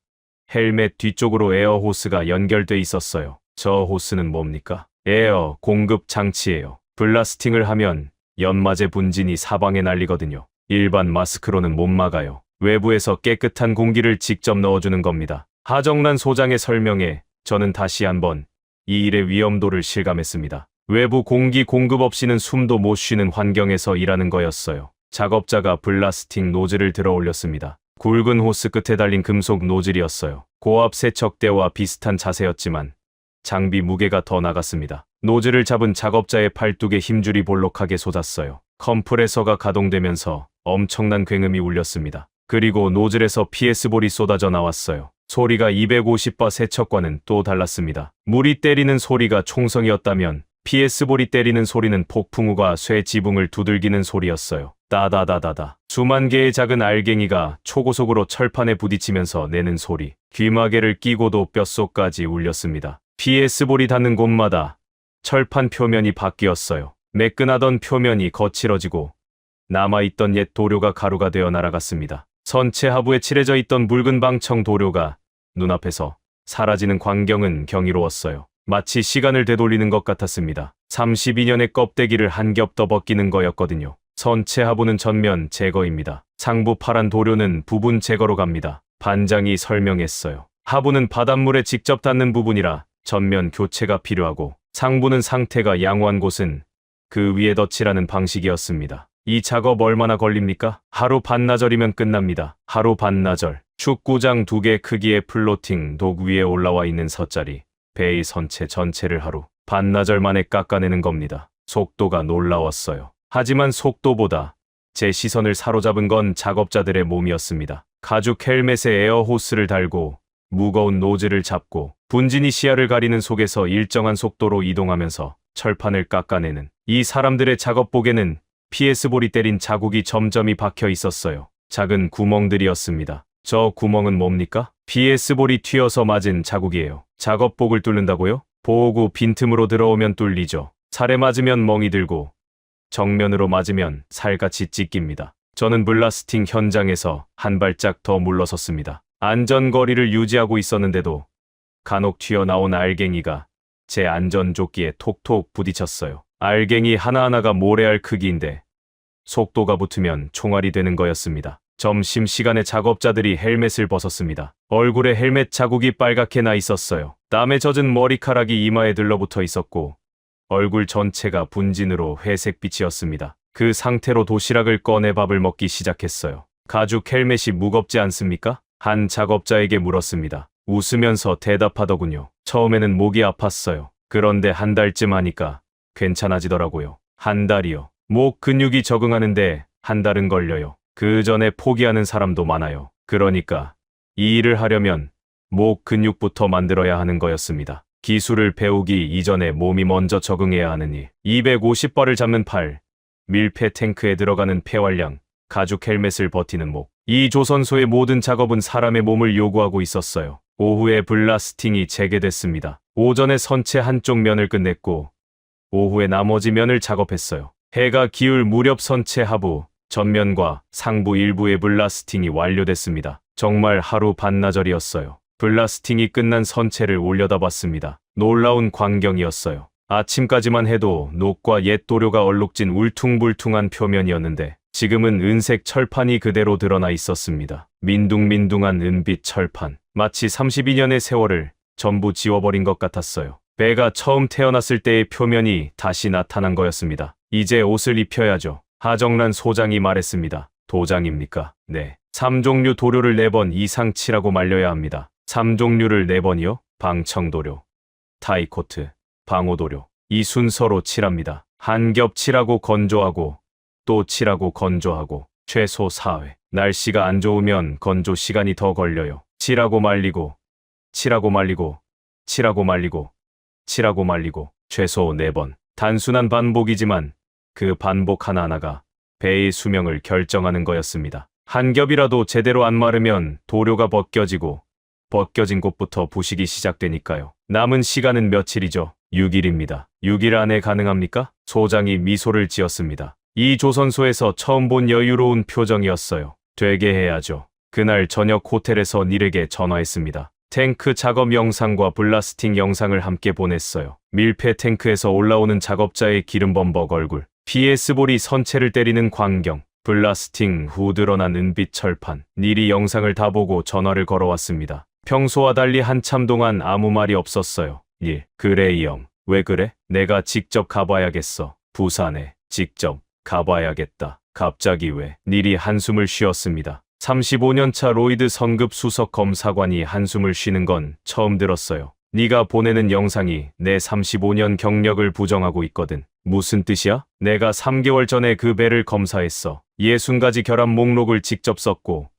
헬멧 뒤쪽으로 에어 호스가 연결돼 있었어요. 저 호스는 뭡니까? 에어 공급 장치예요. 블라스팅을 하면 연마제 분진이 사방에 날리거든요. 일반 마스크로는 못 막아요. 외부에서 깨끗한 공기를 직접 넣어주는 겁니다. 하정란 소장의 설명에 저는 다시 한번 이 일의 위험도를 실감했습니다. 외부 공기 공급 없이는 숨도 못 쉬는 환경에서 일하는 거였어요. 작업자가 블라스팅 노즐을 들어 올렸습니다. 굵은 호스 끝에 달린 금속 노즐이었어요. 고압 세척대와 비슷한 자세였지만 장비 무게가 더 나갔습니다. 노즐을 잡은 작업자의 팔뚝에 힘줄이 볼록하게 솟았어요. 컴프레서가 가동되면서 엄청난 굉음이 울렸습니다. 그리고 노즐에서 PS볼이 쏟아져 나왔어요. 소리가 250바 세척과는 또 달랐습니다. 물이 때리는 소리가 총성이었다면 PS볼이 때리는 소리는 폭풍우가 쇠 지붕을 두들기는 소리였어요. 따다다다다. 수만 개의 작은 알갱이가 초고속으로 철판에 부딪히면서 내는 소리. 귀마개를 끼고도 뼛속까지 울렸습니다. PS볼이 닿는 곳마다 철판 표면이 바뀌었어요. 매끈하던 표면이 거칠어지고 남아있던 옛 도료가 가루가 되어 날아갔습니다. 선체 하부에 칠해져 있던 묽은 방청 도료가 눈앞에서 사라지는 광경은 경이로웠어요. 마치 시간을 되돌리는 것 같았습니다. 32년의 껍데기를 한 겹 더 벗기는 거였거든요. 선체 하부는 전면 제거입니다. 상부 파란 도료는 부분 제거로 갑니다. 반장이 설명했어요. 하부는 바닷물에 직접 닿는 부분이라 전면 교체가 필요하고 상부는 상태가 양호한 곳은 그 위에 덧칠하는 방식이었습니다. 이 작업 얼마나 걸립니까? 하루 반나절이면 끝납니다. 하루 반나절. 축구장 2개 크기의 플로팅 독 위에 올라와 있는 섯자리, 배의 선체 전체를 하루 반나절 만에 깎아내는 겁니다. 속도가 놀라웠어요. 하지만 속도보다 제 시선을 사로잡은 건 작업자들의 몸이었습니다. 가죽 헬멧에 에어 호스를 달고 무거운 노즐을 잡고 분진이 시야를 가리는 속에서 일정한 속도로 이동하면서 철판을 깎아내는 이 사람들의 작업복에는 PS볼이 때린 자국이 점점이 박혀 있었어요. 작은 구멍들이었습니다. 저 구멍은 뭡니까? PS볼이 튀어서 맞은 자국이에요. 작업복을 뚫는다고요? 보호구 빈틈으로 들어오면 뚫리죠. 살에 맞으면 멍이 들고 정면으로 맞으면 살같이 찢깁니다. 저는 블라스팅 현장에서 한 발짝 더 물러섰습니다. 안전거리를 유지하고 있었는데도 간혹 튀어나온 알갱이가 제 안전조끼에 톡톡 부딪혔어요. 알갱이 하나하나가 모래알 크기인데 속도가 붙으면 총알이 되는 거였습니다. 점심시간에 작업자들이 헬멧을 벗었습니다. 얼굴에 헬멧 자국이 빨갛게 나 있었어요. 땀에 젖은 머리카락이 이마에 들러붙어 있었고 얼굴 전체가 분진으로 회색빛이었습니다. 그 상태로 도시락을 꺼내 밥을 먹기 시작했어요. 가죽 헬멧이 무겁지 않습니까? 한 작업자에게 물었습니다. 웃으면서 대답하더군요. 처음에는 목이 아팠어요. 그런데 한 달쯤 하니까 괜찮아지더라고요. 한 달이요. 목 근육이 적응하는데 한 달은 걸려요. 그 전에 포기하는 사람도 많아요. 그러니까 이 일을 하려면 목 근육부터 만들어야 하는 거였습니다. 기술을 배우기 이전에 몸이 먼저 적응해야 하는 일. 250발을 잡는 팔, 밀폐 탱크에 들어가는 폐활량, 가죽 헬멧을 버티는 목. 이 조선소의 모든 작업은 사람의 몸을 요구하고 있었어요. 오후에 블라스팅이 재개됐습니다. 오전에 선체 한쪽 면을 끝냈고 오후에 나머지 면을 작업했어요. 해가 기울 무렵 선체 하부, 전면과 상부 일부의 블라스팅이 완료됐습니다. 정말 하루 반나절이었어요. 블라스팅이 끝난 선체를 올려다봤습니다. 놀라운 광경이었어요. 아침까지만 해도 녹과 옛 도료가 얼룩진 울퉁불퉁한 표면이었는데 지금은 은색 철판이 그대로 드러나 있었습니다. 민둥민둥한 은빛 철판. 마치 32년의 세월을 전부 지워버린 것 같았어요. 배가 처음 태어났을 때의 표면이 다시 나타난 거였습니다. 이제 옷을 입혀야죠. 하정란 소장이 말했습니다. 도장입니까? 네. 3종류 도료를 4번 이상 칠하고 말려야 합니다. 3종류를 4번이요? 방청도료, 타이코트, 방호도료. 이 순서로 칠합니다. 한 겹 칠하고 건조하고 또 칠하고 건조하고 최소 4회. 날씨가 안 좋으면 건조 시간이 더 걸려요. 칠하고 말리고 칠하고 말리고 칠하고 말리고 칠하고 말리고 최소 4번. 단순한 반복이지만 그 반복 하나하나가 배의 수명을 결정하는 거였습니다. 한 겹이라도 제대로 안 마르면 도료가 벗겨지고 벗겨진 곳부터 부식이 시작되니까요. 남은 시간은 며칠이죠? 6일입니다. 6일 안에 가능합니까? 소장이 미소를 지었습니다. 이 조선소에서 처음 본 여유로운 표정이었어요. 되게 해야죠. 그날 저녁 호텔에서 닐에게 전화했습니다. 탱크 작업 영상과 블라스팅 영상을 함께 보냈어요. 밀폐 탱크에서 올라오는 작업자의 기름범벅 얼굴, PS볼이 선체를 때리는 광경, 블라스팅 후 드러난 은빛 철판. 닐이 영상을 다 보고 전화를 걸어왔습니다. 평소와 달리 한참 동안 아무 말이 없었어요. 닐, 그래 이 형, 왜 그래? 내가 직접 가봐야겠어. 부산에 직접 가봐야겠다. 갑자기 왜? 닐이 한숨을 쉬었습니다. 35년차 로이드 성급 수석 검사관이 한숨을 쉬는 건 처음 들었어요. 네가 보내는 영상이 내 35년 경력을 부정하고 있거든. 무슨 뜻이야? 내가 3개월 전에 그 배를 검사했어. 60가지 결함 목록을 직접 썼고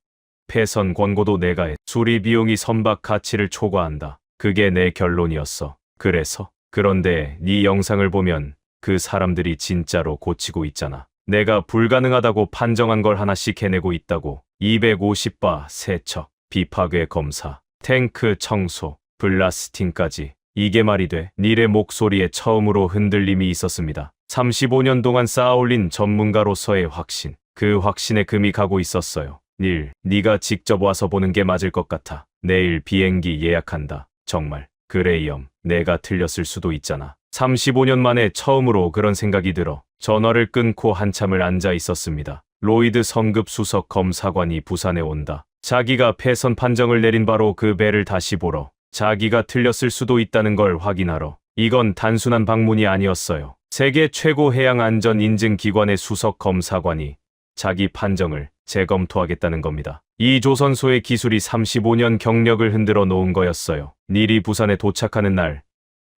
폐선 권고도 내가 했. 수리 비용이 선박 가치를 초과한다. 그게 내 결론이었어. 그래서? 그런데 네 영상을 보면 그 사람들이 진짜로 고치고 있잖아. 내가 불가능하다고 판정한 걸 하나씩 해내고 있다고. 250바 세척, 비파괴 검사, 탱크 청소, 블라스팅까지. 이게 말이 돼? 닐의 목소리에 처음으로 흔들림이 있었습니다. 35년 동안 쌓아올린 전문가로서의 확신. 그 확신에 금이 가고 있었어요. 닐, 네가 직접 와서 보는 게 맞을 것 같아. 내일 비행기 예약한다. 정말. 그래 이엄, 내가 틀렸을 수도 있잖아. 35년 만에 처음으로 그런 생각이 들어 전화를 끊고 한참을 앉아 있었습니다. 로이드 성급 수석 검사관이 부산에 온다. 자기가 폐선 판정을 내린 바로 그 배를 다시 보러. 자기가 틀렸을 수도 있다는 걸 확인하러. 이건 단순한 방문이 아니었어요. 세계 최고 해양 안전 인증 기관의 수석 검사관이 자기 판정을 재검토하겠다는 겁니다. 이 조선소의 기술이 35년 경력을 흔들어 놓은 거였어요. 닐이 부산에 도착하는 날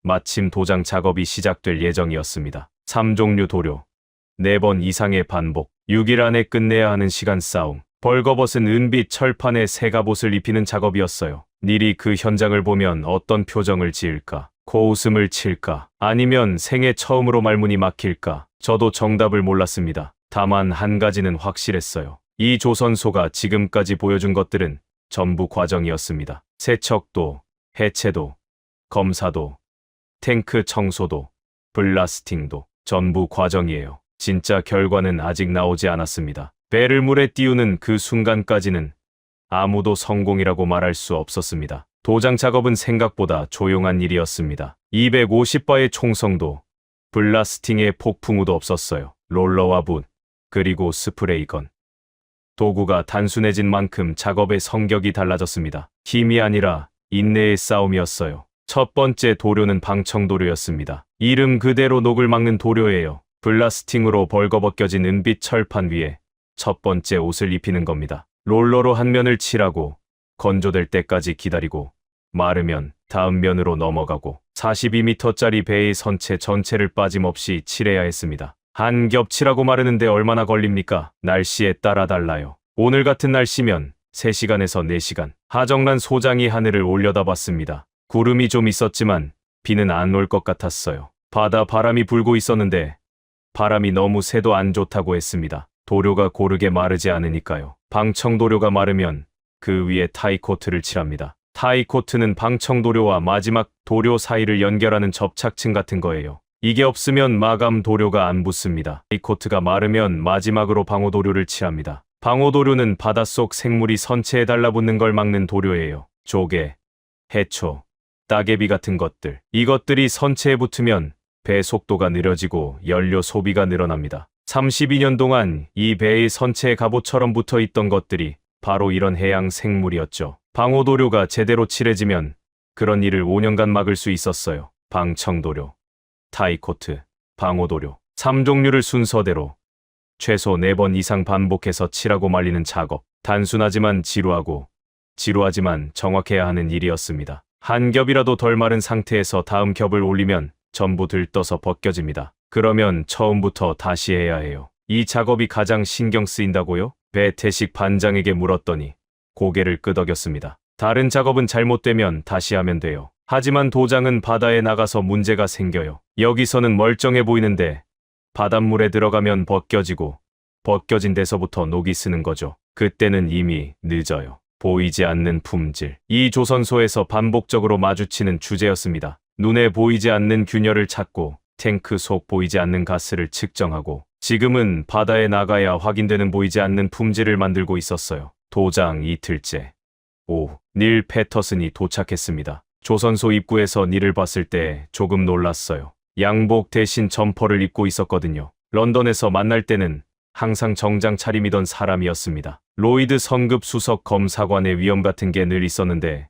마침 도장 작업이 시작될 예정이었습니다. 3종류 도료, 4번 이상의 반복, 6일 안에 끝내야 하는 시간 싸움. 벌거벗은 은빛 철판에 새갑옷을 입히는 작업이었어요. 닐이 그 현장을 보면 어떤 표정을 지을까? 코웃음을 칠까? 아니면 생애 처음으로 말문이 막힐까? 저도 정답을 몰랐습니다. 다만 한 가지는 확실했어요. 이 조선소가 지금까지 보여준 것들은 전부 과정이었습니다. 세척도, 해체도, 검사도, 탱크 청소도, 블라스팅도 전부 과정이에요. 진짜 결과는 아직 나오지 않았습니다. 배를 물에 띄우는 그 순간까지는 아무도 성공이라고 말할 수 없었습니다. 도장 작업은 생각보다 조용한 일이었습니다. 250바의 총성도, 블라스팅의 폭풍우도 없었어요. 롤러와 붓, 그리고 스프레이건. 도구가 단순해진 만큼 작업의 성격이 달라졌습니다. 힘이 아니라 인내의 싸움이었어요. 첫 번째 도료는 방청도료였습니다. 이름 그대로 녹을 막는 도료예요. 블라스팅으로 벌거벗겨진 은빛 철판 위에 첫 번째 옷을 입히는 겁니다. 롤러로 한 면을 칠하고 건조될 때까지 기다리고 마르면 다음 면으로 넘어가고 42m짜리 배의 선체 전체를 빠짐없이 칠해야 했습니다. 한 겹 칠하고 마르는데 얼마나 걸립니까? 날씨에 따라 달라요. 오늘 같은 날씨면 3시간에서 4시간. 하정란 소장이 하늘을 올려다봤습니다. 구름이 좀 있었지만 비는 안 올 것 같았어요. 바다 바람이 불고 있었는데 바람이 너무 새도 안 좋다고 했습니다. 도료가 고르게 마르지 않으니까요. 방청도료가 마르면 그 위에 타이코트를 칠합니다. 타이코트는 방청도료와 마지막 도료 사이를 연결하는 접착층 같은 거예요. 이게 없으면 마감 도료가 안 붙습니다. 타이코트가 마르면 마지막으로 방호도료를 칠합니다. 방호도료는 바닷속 생물이 선체에 달라붙는 걸 막는 도료예요. 조개, 해초, 따개비 같은 것들. 이것들이 선체에 붙으면 배 속도가 느려지고 연료 소비가 늘어납니다. 32년 동안 이 배의 선체에 갑옷처럼 붙어 있던 것들이 바로 이런 해양 생물이었죠. 방호도료가 제대로 칠해지면 그런 일을 5년간 막을 수 있었어요. 방청도료, 타이코트, 방호도료 3종류를 순서대로 최소 4번 이상 반복해서 칠하고 말리는 작업. 단순하지만 지루하지만 정확해야 하는 일이었습니다. 한 겹이라도 덜 마른 상태에서 다음 겹을 올리면 전부 들떠서 벗겨집니다. 그러면 처음부터 다시 해야 해요. 이 작업이 가장 신경 쓰인다고요? 배태식 반장에게 물었더니 고개를 끄덕였습니다. 다른 작업은 잘못되면 다시 하면 돼요. 하지만 도장은 바다에 나가서 문제가 생겨요. 여기서는 멀쩡해 보이는데 바닷물에 들어가면 벗겨지고 벗겨진 데서부터 녹이 쓰는 거죠. 그때는 이미 늦어요. 보이지 않는 품질. 이 조선소에서 반복적으로 마주치는 주제였습니다. 눈에 보이지 않는 균열을 찾고 탱크 속 보이지 않는 가스를 측정하고 지금은 바다에 나가야 확인되는 보이지 않는 품질을 만들고 있었어요. 도장 이틀째. 닐 패터슨이 도착했습니다. 조선소 입구에서 닐을 봤을 때 조금 놀랐어요. 양복 대신 점퍼를 입고 있었거든요. 런던에서 만날 때는 항상 정장 차림이던 사람이었습니다. 로이드 성급 수석 검사관의 위엄 같은 게 늘 있었는데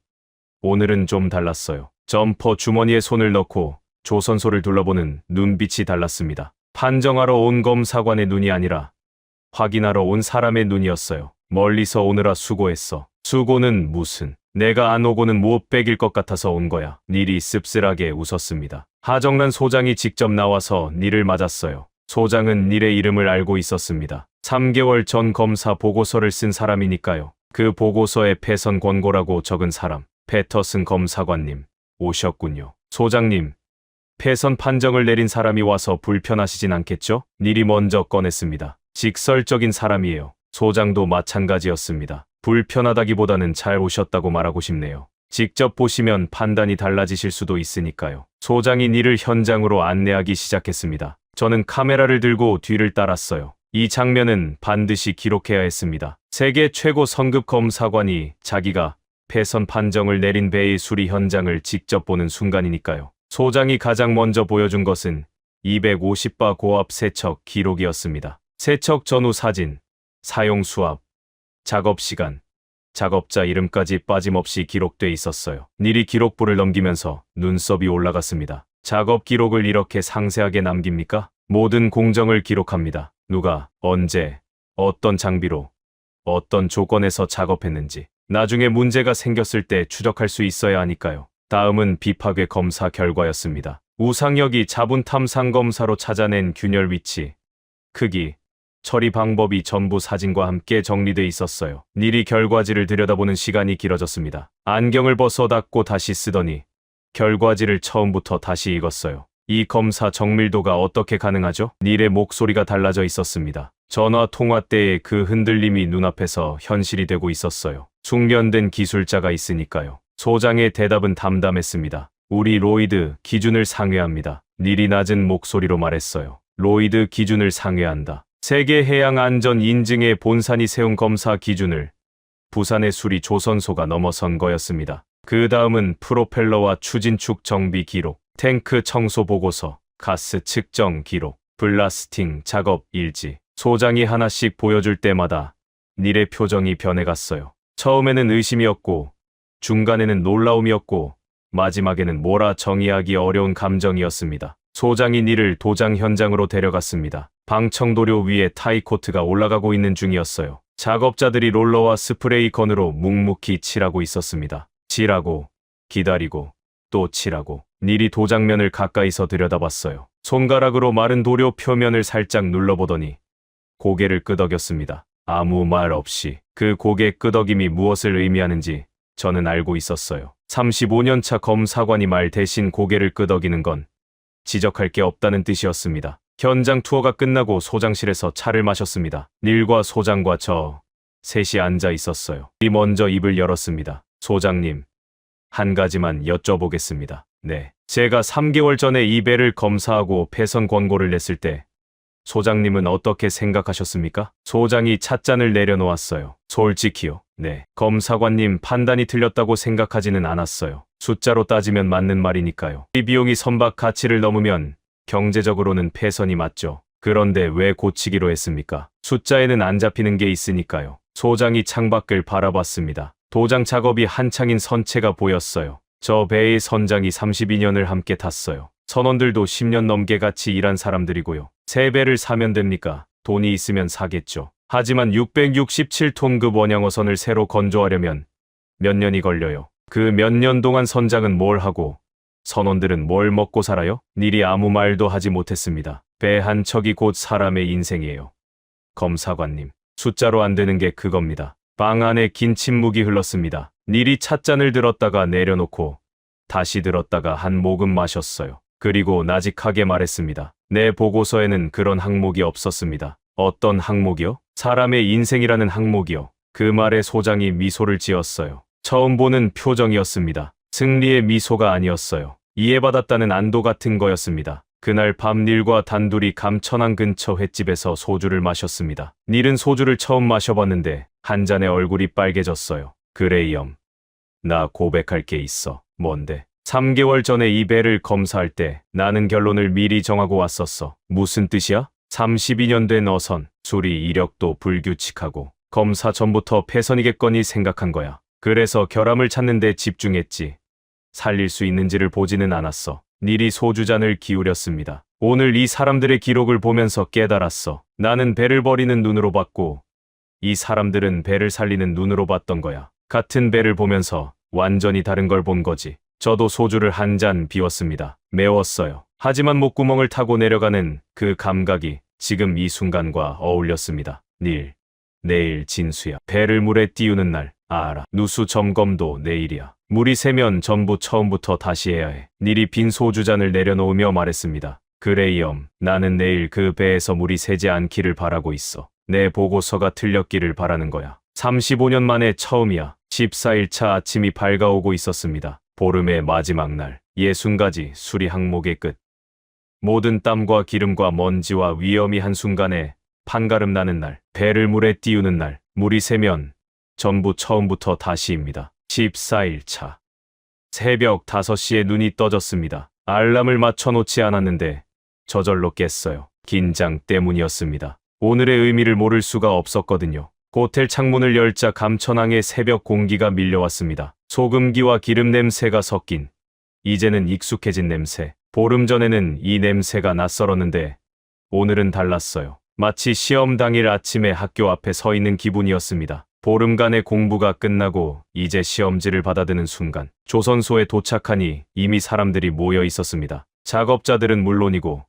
오늘은 좀 달랐어요. 점퍼 주머니에 손을 넣고 조선소를 둘러보는 눈빛이 달랐습니다. 판정하러 온 검사관의 눈이 아니라 확인하러 온 사람의 눈이었어요. 멀리서 오느라 수고했어. 수고는 무슨. 내가 안 오고는 못 베길 것 같아서 온 거야. 닐이 씁쓸하게 웃었습니다. 하정란 소장이 직접 나와서 닐을 맞았어요. 소장은 닐의 이름을 알고 있었습니다. 3개월 전 검사 보고서를 쓴 사람이니까요. 그 보고서에 패선 권고라고 적은 사람. 패터슨 검사관님, 오셨군요. 소장님, 패선 판정을 내린 사람이 와서 불편하시진 않겠죠? 닐이 먼저 꺼냈습니다. 직설적인 사람이에요. 소장도 마찬가지였습니다. 불편하다기보다는 잘 오셨다고 말하고 싶네요. 직접 보시면 판단이 달라지실 수도 있으니까요. 소장이 닐을 현장으로 안내하기 시작했습니다. 저는 카메라를 들고 뒤를 따랐어요. 이 장면은 반드시 기록해야 했습니다. 세계 최고 성급 검사관이 자기가 패선 판정을 내린 배의 수리 현장을 직접 보는 순간이니까요. 소장이 가장 먼저 보여준 것은 250바 고압 세척 기록이었습니다. 세척 전후 사진, 사용 수압, 작업 시간, 작업자 이름까지 빠짐없이 기록돼 있었어요. 닐이 기록부를 넘기면서 눈썹이 올라갔습니다. 작업 기록을 이렇게 상세하게 남깁니까? 모든 공정을 기록합니다. 누가, 언제, 어떤 장비로, 어떤 조건에서 작업했는지. 나중에 문제가 생겼을 때 추적할 수 있어야 하니까요. 다음은 비파괴 검사 결과였습니다. 우상혁이 자분 탐상 검사로 찾아낸 균열 위치, 크기, 처리 방법이 전부 사진과 함께 정리돼 있었어요. 닐이 결과지를 들여다보는 시간이 길어졌습니다. 안경을 벗어 닫고 다시 쓰더니 결과지를 처음부터 다시 읽었어요. 이 검사 정밀도가 어떻게 가능하죠? 닐의 목소리가 달라져 있었습니다. 전화 통화 때의 그 흔들림이 눈앞에서 현실이 되고 있었어요. 숙련된 기술자가 있으니까요. 소장의 대답은 담담했습니다. 우리 로이드 기준을 상회합니다. 닐이 낮은 목소리로 말했어요. 로이드 기준을 상회한다. 세계 해양 안전 인증의 본산이 세운 검사 기준을 부산의 수리 조선소가 넘어선 거였습니다. 그 다음은 프로펠러와 추진축 정비 기록, 탱크 청소 보고서, 가스 측정 기록, 블라스팅 작업 일지. 소장이 하나씩 보여줄 때마다 닐의 표정이 변해갔어요. 처음에는 의심이었고, 중간에는 놀라움이었고, 마지막에는 뭐라 정의하기 어려운 감정이었습니다. 소장이 니를 도장 현장으로 데려갔습니다. 방청도료 위에 타이코트가 올라가고 있는 중이었어요. 작업자들이 롤러와 스프레이 건으로 묵묵히 칠하고 있었습니다. 칠하고, 기다리고, 또 칠하고. 닐이 도장면을 가까이서 들여다봤어요. 손가락으로 마른 도료 표면을 살짝 눌러보더니 고개를 끄덕였습니다. 아무 말 없이 그 고개 끄덕임이 무엇을 의미하는지 저는 알고 있었어요. 35년차 검사관이 말 대신 고개를 끄덕이는 건 지적할 게 없다는 뜻이었습니다. 현장 투어가 끝나고 소장실에서 차를 마셨습니다. 닐과 소장과 저 셋이 앉아 있었어요. 닐이 먼저 입을 열었습니다. 소장님, 한 가지만 여쭤보겠습니다. 네. 제가 3개월 전에 이 배를 검사하고 폐선 권고를 냈을 때 소장님은 어떻게 생각하셨습니까? 소장이 찻잔을 내려놓았어요. 솔직히요. 네. 검사관님 판단이 틀렸다고 생각하지는 않았어요. 숫자로 따지면 맞는 말이니까요. 이 비용이 선박 가치를 넘으면 경제적으로는 폐선이 맞죠. 그런데 왜 고치기로 했습니까? 숫자에는 안 잡히는 게 있으니까요. 소장이 창밖을 바라봤습니다. 도장 작업이 한창인 선체가 보였어요. 저 배의 선장이 32년을 함께 탔어요. 선원들도 10년 넘게 같이 일한 사람들이고요. 새 배를 사면 됩니까? 돈이 있으면 사겠죠. 하지만 667톤급 원양어선을 새로 건조하려면 몇 년이 걸려요. 그 몇 년 동안 선장은 뭘 하고 선원들은 뭘 먹고 살아요? 닐이 아무 말도 하지 못했습니다. 배 한 척이 곧 사람의 인생이에요. 검사관님, 숫자로 안 되는 게 그겁니다. 방 안에 긴 침묵이 흘렀습니다. 닐이 찻잔을 들었다가 내려놓고 다시 들었다가 한 모금 마셨어요. 그리고 나직하게 말했습니다. 내 보고서에는 그런 항목이 없었습니다. 어떤 항목이요? 사람의 인생이라는 항목이요. 그 말에 소장이 미소를 지었어요. 처음 보는 표정이었습니다. 승리의 미소가 아니었어요. 이해받았다는 안도 같은 거였습니다. 그날 밤 닐과 단둘이 감천항 근처 횟집에서 소주를 마셨습니다. 닐은 소주를 처음 마셔봤는데 한 잔에 얼굴이 빨개졌어요. 그레이엄, 나 고백할 게 있어. 뭔데? 3개월 전에 이 배를 검사할 때 나는 결론을 미리 정하고 왔었어. 무슨 뜻이야? 32년 된 어선, 수리 이력도 불규칙하고 검사 전부터 폐선이겠거니 생각한 거야. 그래서 결함을 찾는 데 집중했지. 살릴 수 있는지를 보지는 않았어. 닐이 소주잔을 기울였습니다. 오늘 이 사람들의 기록을 보면서 깨달았어. 나는 배를 버리는 눈으로 봤고 이 사람들은 배를 살리는 눈으로 봤던 거야. 같은 배를 보면서 완전히 다른 걸 본 거지. 저도 소주를 한 잔 비웠습니다. 매웠어요. 하지만 목구멍을 타고 내려가는 그 감각이 지금 이 순간과 어울렸습니다. 닐, 내일 진수야. 배를 물에 띄우는 날. 알아. 누수 점검도 내일이야. 물이 새면 전부 처음부터 다시 해야 해. 닐이 빈 소주잔을 내려놓으며 말했습니다. 그레이엄, 나는 내일 그 배에서 물이 새지 않기를 바라고 있어. 내 보고서가 틀렸기를 바라는 거야. 35년 만에 처음이야. 14일차 아침이 밝아오고 있었습니다. 보름의 마지막 날. 60가지 수리 항목의 끝. 모든 땀과 기름과 먼지와 위험이 한순간에 판가름 나는 날. 배를 물에 띄우는 날. 물이 새면 전부 처음부터 다시입니다. 14일차. 새벽 5시에 눈이 떠졌습니다. 알람을 맞춰놓지 않았는데 저절로 깼어요. 긴장 때문이었습니다. 오늘의 의미를 모를 수가 없었거든요. 호텔 창문을 열자 감천항의 새벽 공기가 밀려왔습니다. 소금기와 기름 냄새가 섞인 이제는 익숙해진 냄새. 보름 전에는 이 냄새가 낯설었는데 오늘은 달랐어요. 마치 시험 당일 아침에 학교 앞에 서 있는 기분이었습니다. 보름간의 공부가 끝나고 이제 시험지를 받아드는 순간 조선소에 도착하니 이미 사람들이 모여 있었습니다. 작업자들은 물론이고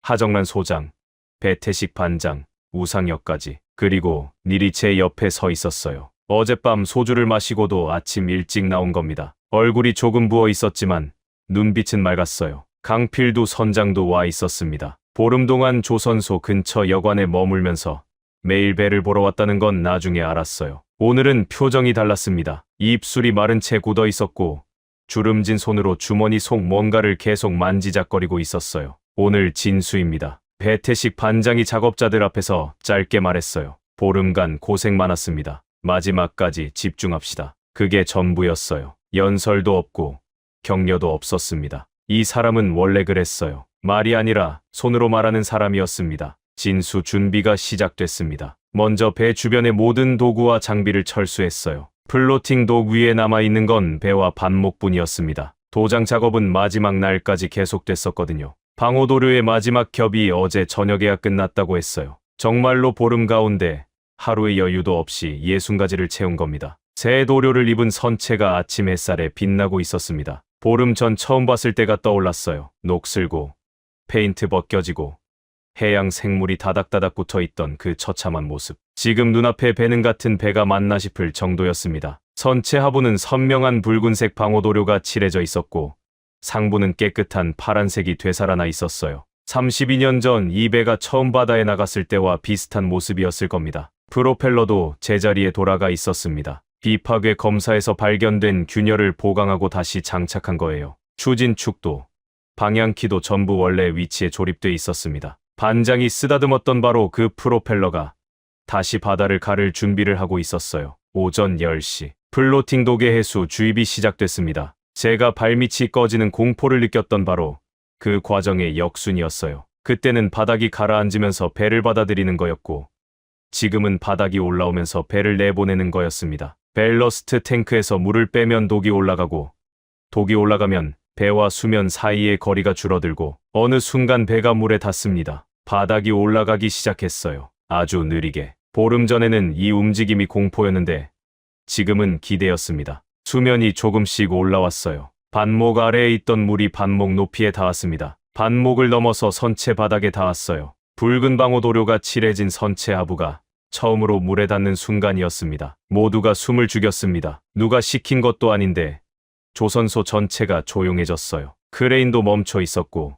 하정란 소장, 배태식 반장, 우상혁까지 그리고 닐이 제 옆에 서 있었어요. 어젯밤 소주를 마시고도 아침 일찍 나온 겁니다. 얼굴이 조금 부어 있었지만 눈빛은 맑았어요. 강필두 선장도 와 있었습니다. 보름 동안 조선소 근처 여관에 머물면서 매일 배를 보러 왔다는 건 나중에 알았어요. 오늘은 표정이 달랐습니다. 입술이 마른 채 굳어 있었고 주름진 손으로 주머니 속 뭔가를 계속 만지작거리고 있었어요. 오늘 진수입니다. 배태식 반장이 작업자들 앞에서 짧게 말했어요. 보름간 고생 많았습니다. 마지막까지 집중합시다. 그게 전부였어요. 연설도 없고 격려도 없었습니다. 이 사람은 원래 그랬어요. 말이 아니라 손으로 말하는 사람이었습니다. 진수 준비가 시작됐습니다. 먼저 배 주변의 모든 도구와 장비를 철수했어요. 플로팅 독 위에 남아있는 건 배와 반목뿐이었습니다. 도장 작업은 마지막 날까지 계속됐었거든요. 방호도료의 마지막 겹이 어제 저녁에야 끝났다고 했어요. 정말로 보름 가운데 하루의 여유도 없이 60가지를 채운 겁니다. 새 도료를 입은 선체가 아침 햇살에 빛나고 있었습니다. 보름 전 처음 봤을 때가 떠올랐어요. 녹슬고 페인트 벗겨지고 해양 생물이 다닥다닥 붙어있던 그 처참한 모습. 지금 눈앞에 배는 같은 배가 맞나 싶을 정도였습니다. 선체 하부는 선명한 붉은색 방호도료가 칠해져 있었고 상부는 깨끗한 파란색이 되살아나 있었어요. 32년 전 이 배가 처음 바다에 나갔을 때와 비슷한 모습이었을 겁니다. 프로펠러도 제자리에 돌아가 있었습니다. 비파괴 검사에서 발견된 균열을 보강하고 다시 장착한 거예요. 추진축도, 방향키도 전부 원래 위치에 조립돼 있었습니다. 반장이 쓰다듬었던 바로 그 프로펠러가 다시 바다를 가를 준비를 하고 있었어요. 오전 10시, 플로팅 도계 해수 주입이 시작됐습니다. 제가 발밑이 꺼지는 공포를 느꼈던 바로 그 과정의 역순이었어요. 그때는 바닥이 가라앉으면서 배를 받아들이는 거였고 지금은 바닥이 올라오면서 배를 내보내는 거였습니다. 벨러스트 탱크에서 물을 빼면 독이 올라가고 독이 올라가면 배와 수면 사이의 거리가 줄어들고 어느 순간 배가 물에 닿습니다. 바닥이 올라가기 시작했어요. 아주 느리게. 보름 전에는 이 움직임이 공포였는데 지금은 기대였습니다. 수면이 조금씩 올라왔어요. 반목 아래에 있던 물이 반목 높이에 닿았습니다. 반목을 넘어서 선체 바닥에 닿았어요. 붉은 방호도료가 칠해진 선체 하부가 처음으로 물에 닿는 순간이었습니다. 모두가 숨을 죽였습니다. 누가 시킨 것도 아닌데 조선소 전체가 조용해졌어요. 크레인도 멈춰 있었고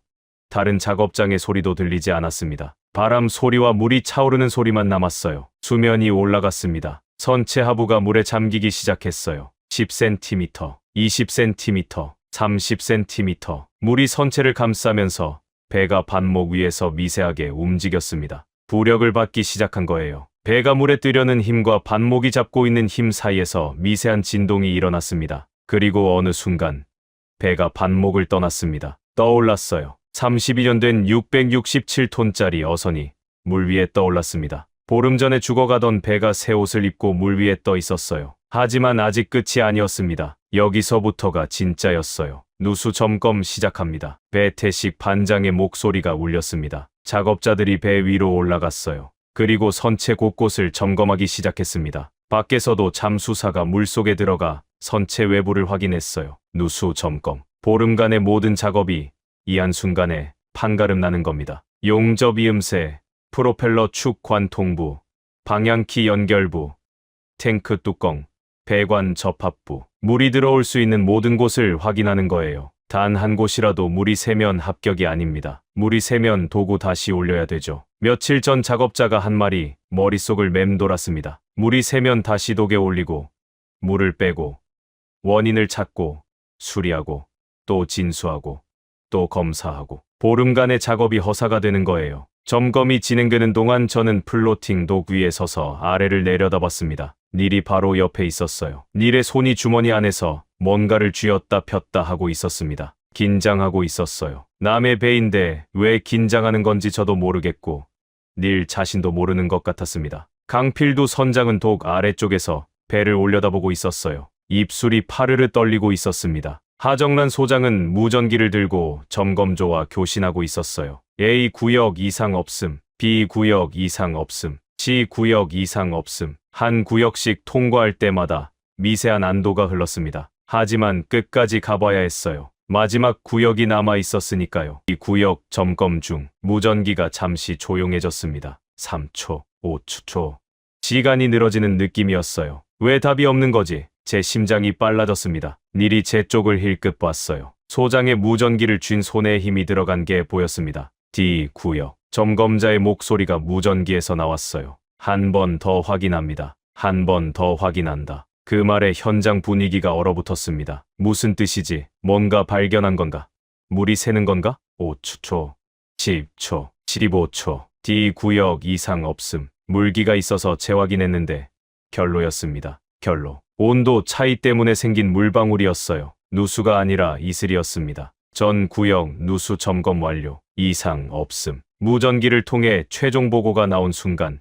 다른 작업장의 소리도 들리지 않았습니다. 바람 소리와 물이 차오르는 소리만 남았어요. 수면이 올라갔습니다. 선체 하부가 물에 잠기기 시작했어요. 10cm, 20cm, 30cm. 물이 선체를 감싸면서 배가 반목 위에서 미세하게 움직였습니다. 부력을 받기 시작한 거예요. 배가 물에 뜨려는 힘과 반목이 잡고 있는 힘 사이에서 미세한 진동이 일어났습니다. 그리고 어느 순간 배가 반목을 떠났습니다. 떠올랐어요. 32년 된 667톤짜리 어선이 물 위에 떠올랐습니다. 보름 전에 죽어가던 배가 새 옷을 입고 물 위에 떠 있었어요. 하지만 아직 끝이 아니었습니다. 여기서부터가 진짜였어요. 누수 점검 시작합니다. 배태식 반장의 목소리가 울렸습니다. 작업자들이 배 위로 올라갔어요. 그리고 선체 곳곳을 점검하기 시작했습니다. 밖에서도 잠수사가 물속에 들어가 선체 외부를 확인했어요. 누수 점검. 보름간의 모든 작업이 이 한순간에 판가름 나는 겁니다. 용접 이음새, 프로펠러 축 관통부, 방향키 연결부, 탱크 뚜껑, 배관 접합부. 물이 들어올 수 있는 모든 곳을 확인하는 거예요. 단 한 곳이라도 물이 새면 합격이 아닙니다. 물이 새면 도구 다시 올려야 되죠. 며칠 전 작업자가 한 말이 머릿속을 맴돌았습니다. 물이 새면 다시 독에 올리고 물을 빼고 원인을 찾고 수리하고 또 진수하고 또 검사하고 보름간의 작업이 허사가 되는 거예요. 점검이 진행되는 동안 저는 플로팅 독 위에 서서 아래를 내려다봤습니다. 닐이 바로 옆에 있었어요. 닐의 손이 주머니 안에서 뭔가를 쥐었다 폈다 하고 있었습니다. 긴장하고 있었어요. 남의 배인데 왜 긴장하는 건지 저도 모르겠고 닐 자신도 모르는 것 같았습니다. 강필두 선장은 독 아래쪽에서 배를 올려다보고 있었어요. 입술이 파르르 떨리고 있었습니다. 하정란 소장은 무전기를 들고 점검조와 교신하고 있었어요. A 구역 이상 없음, B 구역 이상 없음, C 구역 이상 없음. 한 구역씩 통과할 때마다 미세한 안도가 흘렀습니다. 하지만 끝까지 가봐야 했어요. 마지막 구역이 남아 있었으니까요. 이 구역 점검 중 무전기가 잠시 조용해졌습니다. 3초, 5초. 시간이 늘어지는 느낌이었어요. 왜 답이 없는 거지? 제 심장이 빨라졌습니다. 닐이 제 쪽을 힐끗 봤어요. 소장의 무전기를 쥔 손에 힘이 들어간 게 보였습니다. D 구역. 점검자의 목소리가 무전기에서 나왔어요. 한 번 더 확인합니다. 한 번 더 확인한다. 그 말에 현장 분위기가 얼어붙었습니다. 무슨 뜻이지? 뭔가 발견한 건가? 물이 새는 건가? 5초, 10초, 15초. D 구역 이상 없음. 물기가 있어서 재확인했는데 결로였습니다. 결로. 온도 차이 때문에 생긴 물방울이었어요. 누수가 아니라 이슬이었습니다. 전 구역 누수 점검 완료. 이상 없음. 무전기를 통해 최종 보고가 나온 순간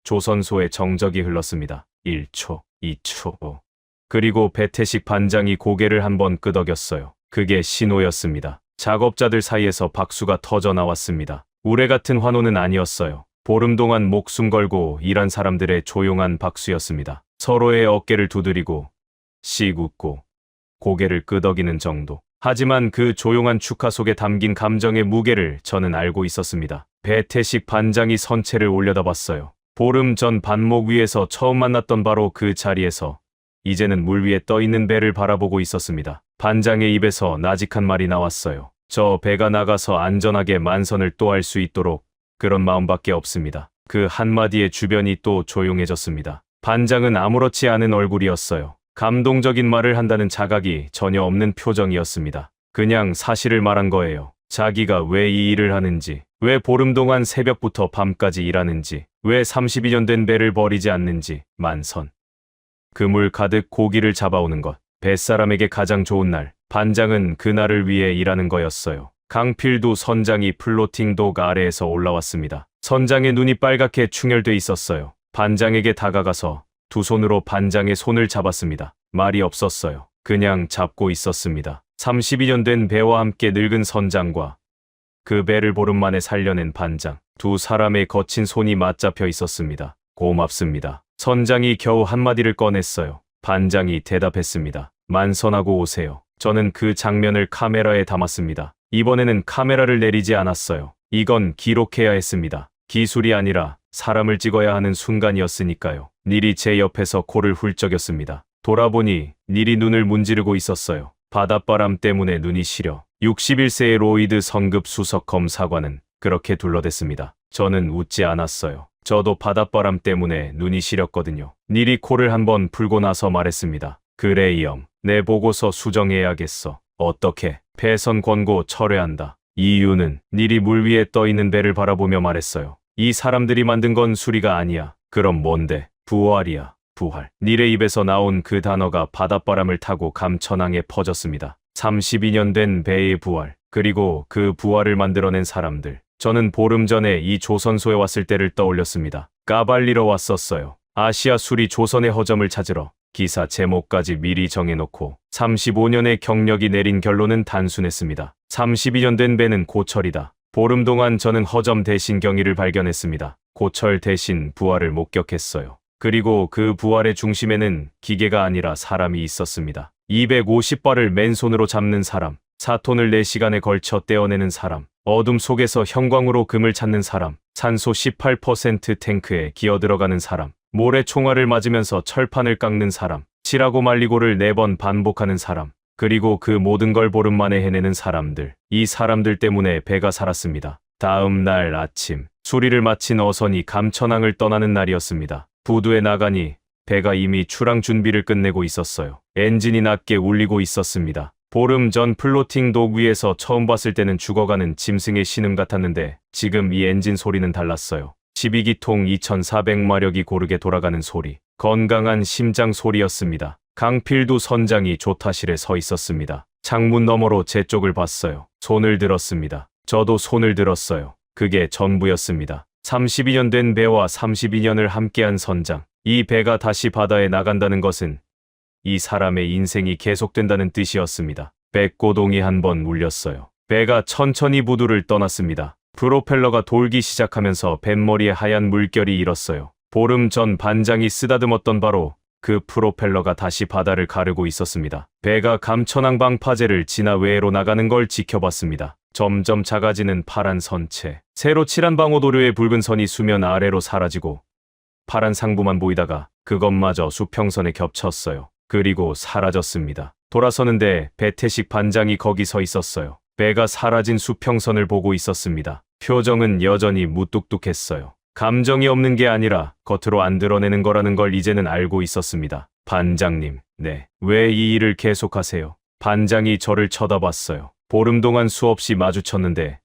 조선소에 정적이 흘렀습니다. 1초, 2초. 그리고 배태식 반장이 고개를 한번 끄덕였어요. 그게 신호였습니다. 작업자들 사이에서 박수가 터져 나왔습니다. 우레 같은 환호는 아니었어요. 보름 동안 목숨 걸고 일한 사람들의 조용한 박수였습니다. 서로의 어깨를 두드리고 씩 웃고 고개를 끄덕이는 정도. 하지만 그 조용한 축하 속에 담긴 감정의 무게를 저는 알고 있었습니다. 배태식 반장이 선체를 올려다봤어요. 보름 전 반목 위에서 처음 만났던 바로 그 자리에서 이제는 물 위에 떠있는 배를 바라보고 있었습니다. 반장의 입에서 나직한 말이 나왔어요. 저 배가 나가서 안전하게 만선을 또 할 수 있도록 그런 마음밖에 없습니다. 그 한마디에 주변이 또 조용해졌습니다. 반장은 아무렇지 않은 얼굴이었어요. 감동적인 말을 한다는 자각이 전혀 없는 표정이었습니다. 그냥 사실을 말한 거예요. 자기가 왜 이 일을 하는지, 왜 보름 동안 새벽부터 밤까지 일하는지, 왜 32년 된 배를 버리지 않는지, 만선. 그물 가득 고기를 잡아오는 것, 뱃사람에게 가장 좋은 날, 반장은 그날을 위해 일하는 거였어요. 강필두 선장이 플로팅 독 아래에서 올라왔습니다. 선장의 눈이 빨갛게 충혈돼 있었어요. 반장에게 다가가서 두 손으로 반장의 손을 잡았습니다. 말이 없었어요. 그냥 잡고 있었습니다. 32년 된 배와 함께 늙은 선장과 그 배를 보름 만에 살려낸 반장. 두 사람의 거친 손이 맞잡혀 있었습니다. 고맙습니다. 선장이 겨우 한마디를 꺼냈어요. 반장이 대답했습니다. 만선하고 오세요. 저는 그 장면을 카메라에 담았습니다. 이번에는 카메라를 내리지 않았어요. 이건 기록해야 했습니다. 기술이 아니라 사람을 찍어야 하는 순간이었으니까요. 닐이 제 옆에서 코를 훌쩍였습니다. 돌아보니 닐이 눈을 문지르고 있었어요. 바닷바람 때문에 눈이 시려 61세의 로이드 성급 수석 검사관은 그렇게 둘러댔습니다. 저는 웃지 않았어요. 저도 바닷바람 때문에 눈이 시렸거든요. 닐이 코를 한번 풀고 나서 말했습니다. 그래 이엄, 내 보고서 수정해야겠어. 어떻게? 폐선 권고 철회한다. 이유는 닐이 물 위에 떠있는 배를 바라보며 말했어요. 이 사람들이 만든 건 수리가 아니야. 그럼 뭔데? 부활이야. 부활. 닐의 입에서 나온 그 단어가 바닷바람을 타고 감천항에 퍼졌습니다. 32년 된 배의 부활. 그리고 그 부활을 만들어낸 사람들. 저는 보름 전에 이 조선소에 왔을 때를 떠올렸습니다. 까발리러 왔었어요. 아시아 수리 조선의 허점을 찾으러. 기사 제목까지 미리 정해놓고 35년의 경력이 내린 결론은 단순했습니다. 32년 된 배는 고철이다. 보름 동안 저는 허점 대신 경위를 발견했습니다. 고철 대신 부활을 목격했어요. 그리고 그 부활의 중심에는 기계가 아니라 사람이 있었습니다. 250발을 맨손으로 잡는 사람, 4톤을 4시간에 걸쳐 떼어내는 사람, 어둠 속에서 형광으로 금을 찾는 사람, 산소 18% 탱크에 기어 들어가는 사람, 모래 총알을 맞으면서 철판을 깎는 사람, 칠하고 말리고를 4번 반복하는 사람, 그리고 그 모든 걸 보름 만에 해내는 사람들. 이 사람들 때문에 배가 살았습니다. 다음 날 아침, 수리를 마친 어선이 감천항을 떠나는 날이었습니다. 부두에 나가니 배가 이미 출항 준비를 끝내고 있었어요. 엔진이 낮게 울리고 있었습니다. 보름 전 플로팅 독 위에서 처음 봤을 때는 죽어가는 짐승의 신음 같았는데 지금 이 엔진 소리는 달랐어요. 12기통 2400마력이 고르게 돌아가는 소리. 건강한 심장 소리였습니다. 강필두 선장이 조타실에 서 있었습니다. 창문 너머로 제 쪽을 봤어요. 손을 들었습니다. 저도 손을 들었어요. 그게 전부였습니다. 32년 된 배와 32년을 함께한 선장. 이 배가 다시 바다에 나간다는 것은 이 사람의 인생이 계속된다는 뜻이었습니다. 백고동이 한번 울렸어요. 배가 천천히 부두를 떠났습니다. 프로펠러가 돌기 시작하면서 뱃머리에 하얀 물결이 일었어요. 보름 전 반장이 쓰다듬었던 바로 그 프로펠러가 다시 바다를 가르고 있었습니다. 배가 감천항 방파제를 지나 외해로 나가는 걸 지켜봤습니다. 점점 작아지는 파란 선체. 새로 칠한 방호도료의 붉은 선이 수면 아래로 사라지고 파란 상부만 보이다가 그것마저 수평선에 겹쳤어요. 그리고 사라졌습니다. 돌아서는데 배태식 반장이 거기 서 있었어요. 배가 사라진 수평선을 보고 있었습니다. 표정은 여전히 무뚝뚝했어요. 감정이 없는 게 아니라 겉으로 안 드러내는 거라는 걸 이제는 알고 있었습니다. 반장님, 네. 왜 이 일을 계속하세요? 반장이 저를 쳐다봤어요. 보름 동안 수없이 마주쳤는데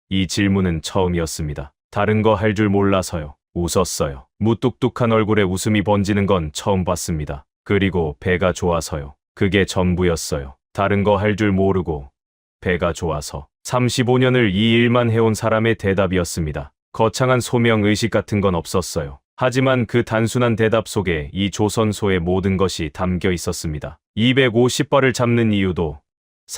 이 질문은 처음이었습니다. 다른 거 할 줄 몰라서요. 웃었어요. 무뚝뚝한 얼굴에 웃음이 번지는 건 처음 봤습니다. 그리고 배가 좋아서요. 그게 전부였어요. 다른 거 할 줄 모르고 배가 좋아서. 35년을 이 일만 해온 사람의 대답이었습니다. 거창한 소명 의식 같은 건 없었어요. 하지만 그 단순한 대답 속에 이 조선소의 모든 것이 담겨 있었습니다. 250발을 잡는 이유도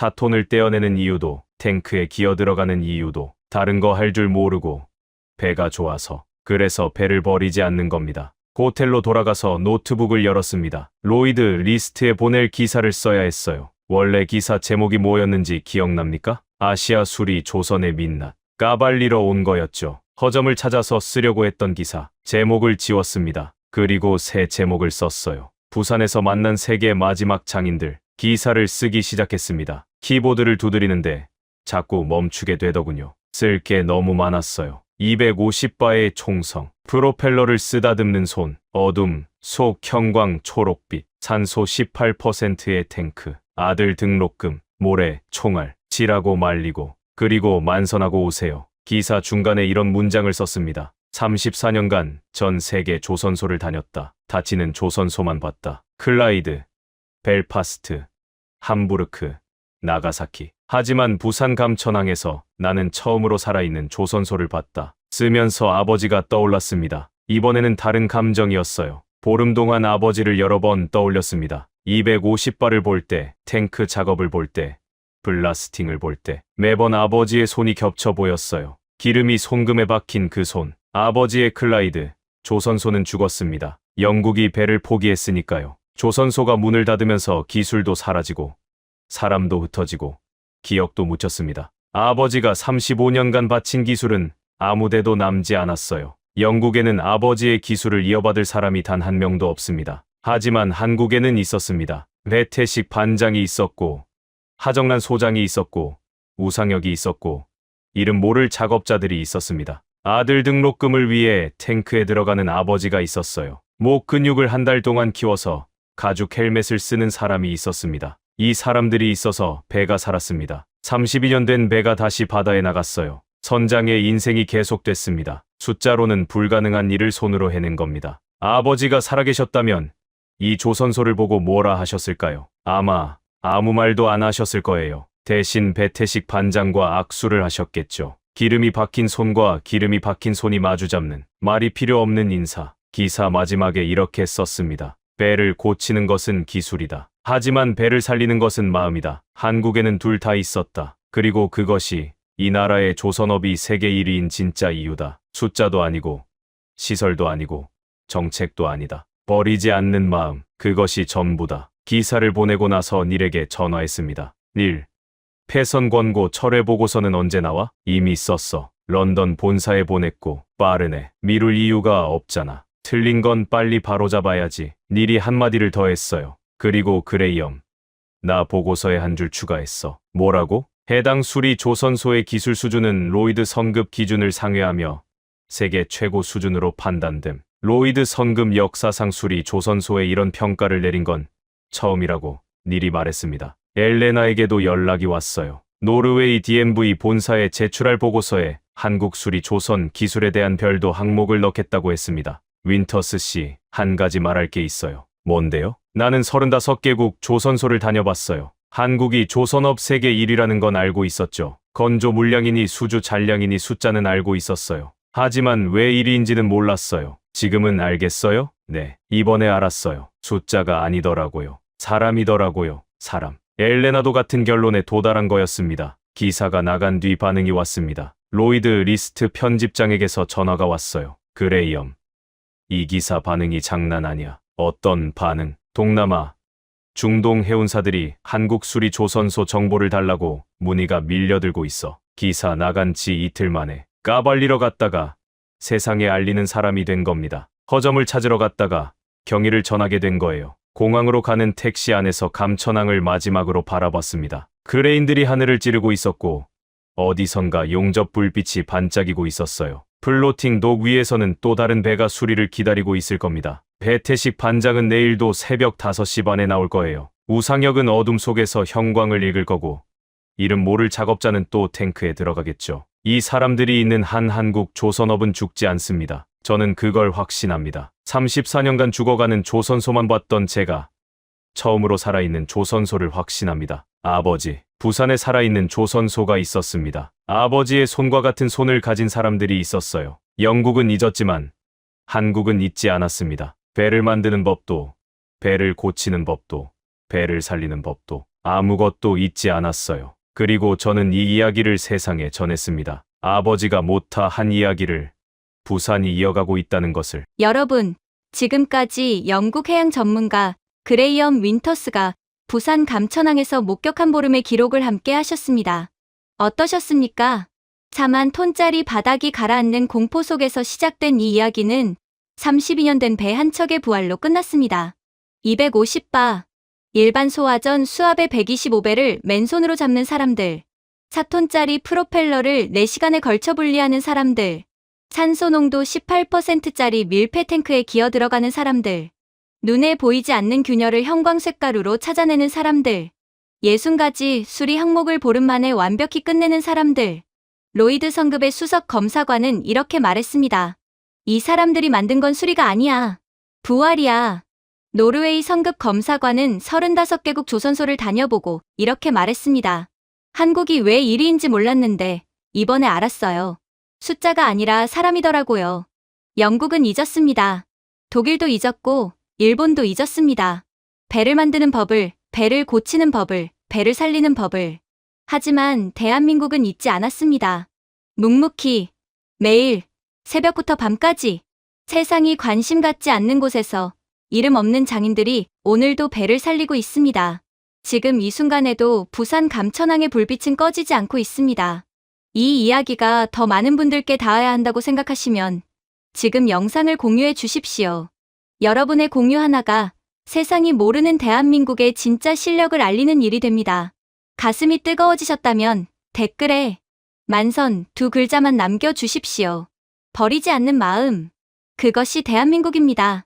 사톤을 떼어내는 이유도, 탱크에 기어 들어가는 이유도 다른 거 할 줄 모르고 배가 좋아서, 그래서 배를 버리지 않는 겁니다. 호텔로 돌아가서 노트북을 열었습니다. 로이드 리스트에 보낼 기사를 써야 했어요. 원래 기사 제목이 뭐였는지 기억납니까? 아시아 수리 조선의 민낯. 까발리러 온 거였죠. 허점을 찾아서 쓰려고 했던 기사. 제목을 지웠습니다. 그리고 새 제목을 썼어요. 부산에서 만난 세계 마지막 장인들. 기사를 쓰기 시작했습니다. 키보드를 두드리는데 자꾸 멈추게 되더군요. 쓸 게 너무 많았어요. 250바의 총성, 프로펠러를 쓰다듬는 손, 어둠, 속 형광 초록빛, 산소 18%의 탱크, 아들 등록금, 모래, 총알, 지라고 말리고, 그리고 만선하고 오세요. 기사 중간에 이런 문장을 썼습니다. 34년간 전 세계 조선소를 다녔다. 다치는 조선소만 봤다. 클라이드, 벨파스트, 함부르크, 나가사키. 하지만 부산 감천항에서 나는 처음으로 살아있는 조선소를 봤다. 쓰면서 아버지가 떠올랐습니다. 이번에는 다른 감정이었어요. 보름 동안 아버지를 여러 번 떠올렸습니다. 250발을 볼 때, 탱크 작업을 볼 때, 블라스팅을 볼 때, 매번 아버지의 손이 겹쳐 보였어요. 기름이 손금에 박힌 그 손. 아버지의 클라이드, 조선소는 죽었습니다. 영국이 배를 포기했으니까요. 조선소가 문을 닫으면서 기술도 사라지고, 사람도 흩어지고, 기억도 묻혔습니다. 아버지가 35년간 바친 기술은 아무데도 남지 않았어요. 영국에는 아버지의 기술을 이어받을 사람이 단 한 명도 없습니다. 하지만 한국에는 있었습니다. 배태식 반장이 있었고, 하정란 소장이 있었고, 우상혁이 있었고, 이름 모를 작업자들이 있었습니다. 아들 등록금을 위해 탱크에 들어가는 아버지가 있었어요. 목 근육을 한 달 동안 키워서 가죽 헬멧을 쓰는 사람이 있었습니다. 이 사람들이 있어서 배가 살았습니다. 32년 된 배가 다시 바다에 나갔어요. 선장의 인생이 계속됐습니다. 숫자로는 불가능한 일을 손으로 해낸 겁니다. 아버지가 살아계셨다면 이 조선소를 보고 뭐라 하셨을까요? 아마 아무 말도 안 하셨을 거예요. 대신 배태식 반장과 악수를 하셨겠죠. 기름이 박힌 손과 기름이 박힌 손이 마주잡는 말이 필요 없는 인사. 기사 마지막에 이렇게 썼습니다. 배를 고치는 것은 기술이다. 하지만 배를 살리는 것은 마음이다. 한국에는 둘 다 있었다. 그리고 그것이 이 나라의 조선업이 세계 1위인 진짜 이유다. 숫자도 아니고 시설도 아니고 정책도 아니다. 버리지 않는 마음, 그것이 전부다. 기사를 보내고 나서 닐에게 전화했습니다. 닐, 폐선 권고 철회 보고서는 언제 나와? 이미 썼어. 런던 본사에 보냈고 빠르네. 미룰 이유가 없잖아. 틀린 건 빨리 바로잡아야지. 닐이 한마디를 더 했어요. 그리고 그레이엄, 나 보고서에 한 줄 추가했어. 뭐라고? 해당 수리 조선소의 기술 수준은 로이드 성급 기준을 상회하며 세계 최고 수준으로 판단됨. 로이드 성급 역사상 수리 조선소에 이런 평가를 내린 건 처음이라고 닐이 말했습니다. 엘레나에게도 연락이 왔어요. 노르웨이 DMV 본사에 제출할 보고서에 한국 수리 조선 기술에 대한 별도 항목을 넣겠다고 했습니다. 윈터스 씨, 한 가지 말할 게 있어요. 뭔데요? 나는 35개국 조선소를 다녀봤어요. 한국이 조선업 세계 1위라는 건 알고 있었죠. 건조 물량이니 수주 잔량이니 숫자는 알고 있었어요. 하지만 왜 1위인지는 몰랐어요. 지금은 알겠어요? 네, 이번에 알았어요. 숫자가 아니더라고요. 사람이더라고요. 사람. 엘레나도 같은 결론에 도달한 거였습니다. 기사가 나간 뒤 반응이 왔습니다. 로이드 리스트 편집장에게서 전화가 왔어요. 그레이엄, 이 기사 반응이 장난 아니야. 어떤 반응? 동남아, 중동 해운사들이 한국 수리 조선소 정보를 달라고 문의가 밀려들고 있어. 기사 나간 지 이틀 만에 까발리러 갔다가 세상에 알리는 사람이 된 겁니다. 허점을 찾으러 갔다가 경위를 전하게 된 거예요. 공항으로 가는 택시 안에서 감천항을 마지막으로 바라봤습니다. 크레인들이 하늘을 찌르고 있었고 어디선가 용접 불빛이 반짝이고 있었어요. 플로팅 독 위에서는 또 다른 배가 수리를 기다리고 있을 겁니다. 배태식 반장은 내일도 새벽 5시 반에 나올 거예요. 우상혁은 어둠 속에서 형광을 읽을 거고 이름 모를 작업자는 또 탱크에 들어가겠죠. 이 사람들이 있는 한 한국 조선업은 죽지 않습니다. 저는 그걸 확신합니다. 34년간 죽어가는 조선소만 봤던 제가 처음으로 살아있는 조선소를 확신합니다. 아버지, 부산에 살아있는 조선소가 있었습니다. 아버지의 손과 같은 손을 가진 사람들이 있었어요. 영국은 잊었지만 한국은 잊지 않았습니다. 배를 만드는 법도, 배를 고치는 법도, 배를 살리는 법도. 아무것도 잊지 않았어요. 그리고 저는 이 이야기를 세상에 전했습니다. 아버지가 못하 한 이야기를 부산이 이어가고 있다는 것을. 여러분, 지금까지 영국 해양 전문가 그레이엄 윈터스가 부산 감천항에서 목격한 보름의 기록을 함께 하셨습니다. 어떠셨습니까? 자만 톤짜리 바닥이 가라앉는 공포 속에서 시작된 이 이야기는 32년 된 배 한 척의 부활로 끝났습니다. 250바, 일반 소화전 수압의 125배를 맨손으로 잡는 사람들, 4톤짜리 프로펠러를 4시간에 걸쳐 분리하는 사람들, 산소 농도 18%짜리 밀폐 탱크에 기어 들어가는 사람들, 눈에 보이지 않는 균열을 형광색 가루로 찾아내는 사람들, 60가지 수리 항목을 보름 만에 완벽히 끝내는 사람들. 로이드 성급의 수석 검사관은 이렇게 말했습니다. 이 사람들이 만든 건 수리가 아니야. 부활이야. 노르웨이 성급 검사관은 35개국 조선소를 다녀보고 이렇게 말했습니다. 한국이 왜 1위인지 몰랐는데 이번에 알았어요. 숫자가 아니라 사람이더라고요. 영국은 잊었습니다. 독일도 잊었고 일본도 잊었습니다. 배를 만드는 법을, 배를 고치는 법을, 배를 살리는 법을. 하지만 대한민국은 잊지 않았습니다. 묵묵히 매일 새벽부터 밤까지 세상이 관심 갖지 않는 곳에서 이름 없는 장인들이 오늘도 배를 살리고 있습니다. 지금 이 순간에도 부산 감천항의 불빛은 꺼지지 않고 있습니다. 이 이야기가 더 많은 분들께 닿아야 한다고 생각하시면 지금 영상을 공유해 주십시오. 여러분의 공유 하나가 세상이 모르는 대한민국의 진짜 실력을 알리는 일이 됩니다. 가슴이 뜨거워지셨다면 댓글에 만선 2글자만 남겨주십시오. 버리지 않는 마음. 그것이 대한민국입니다.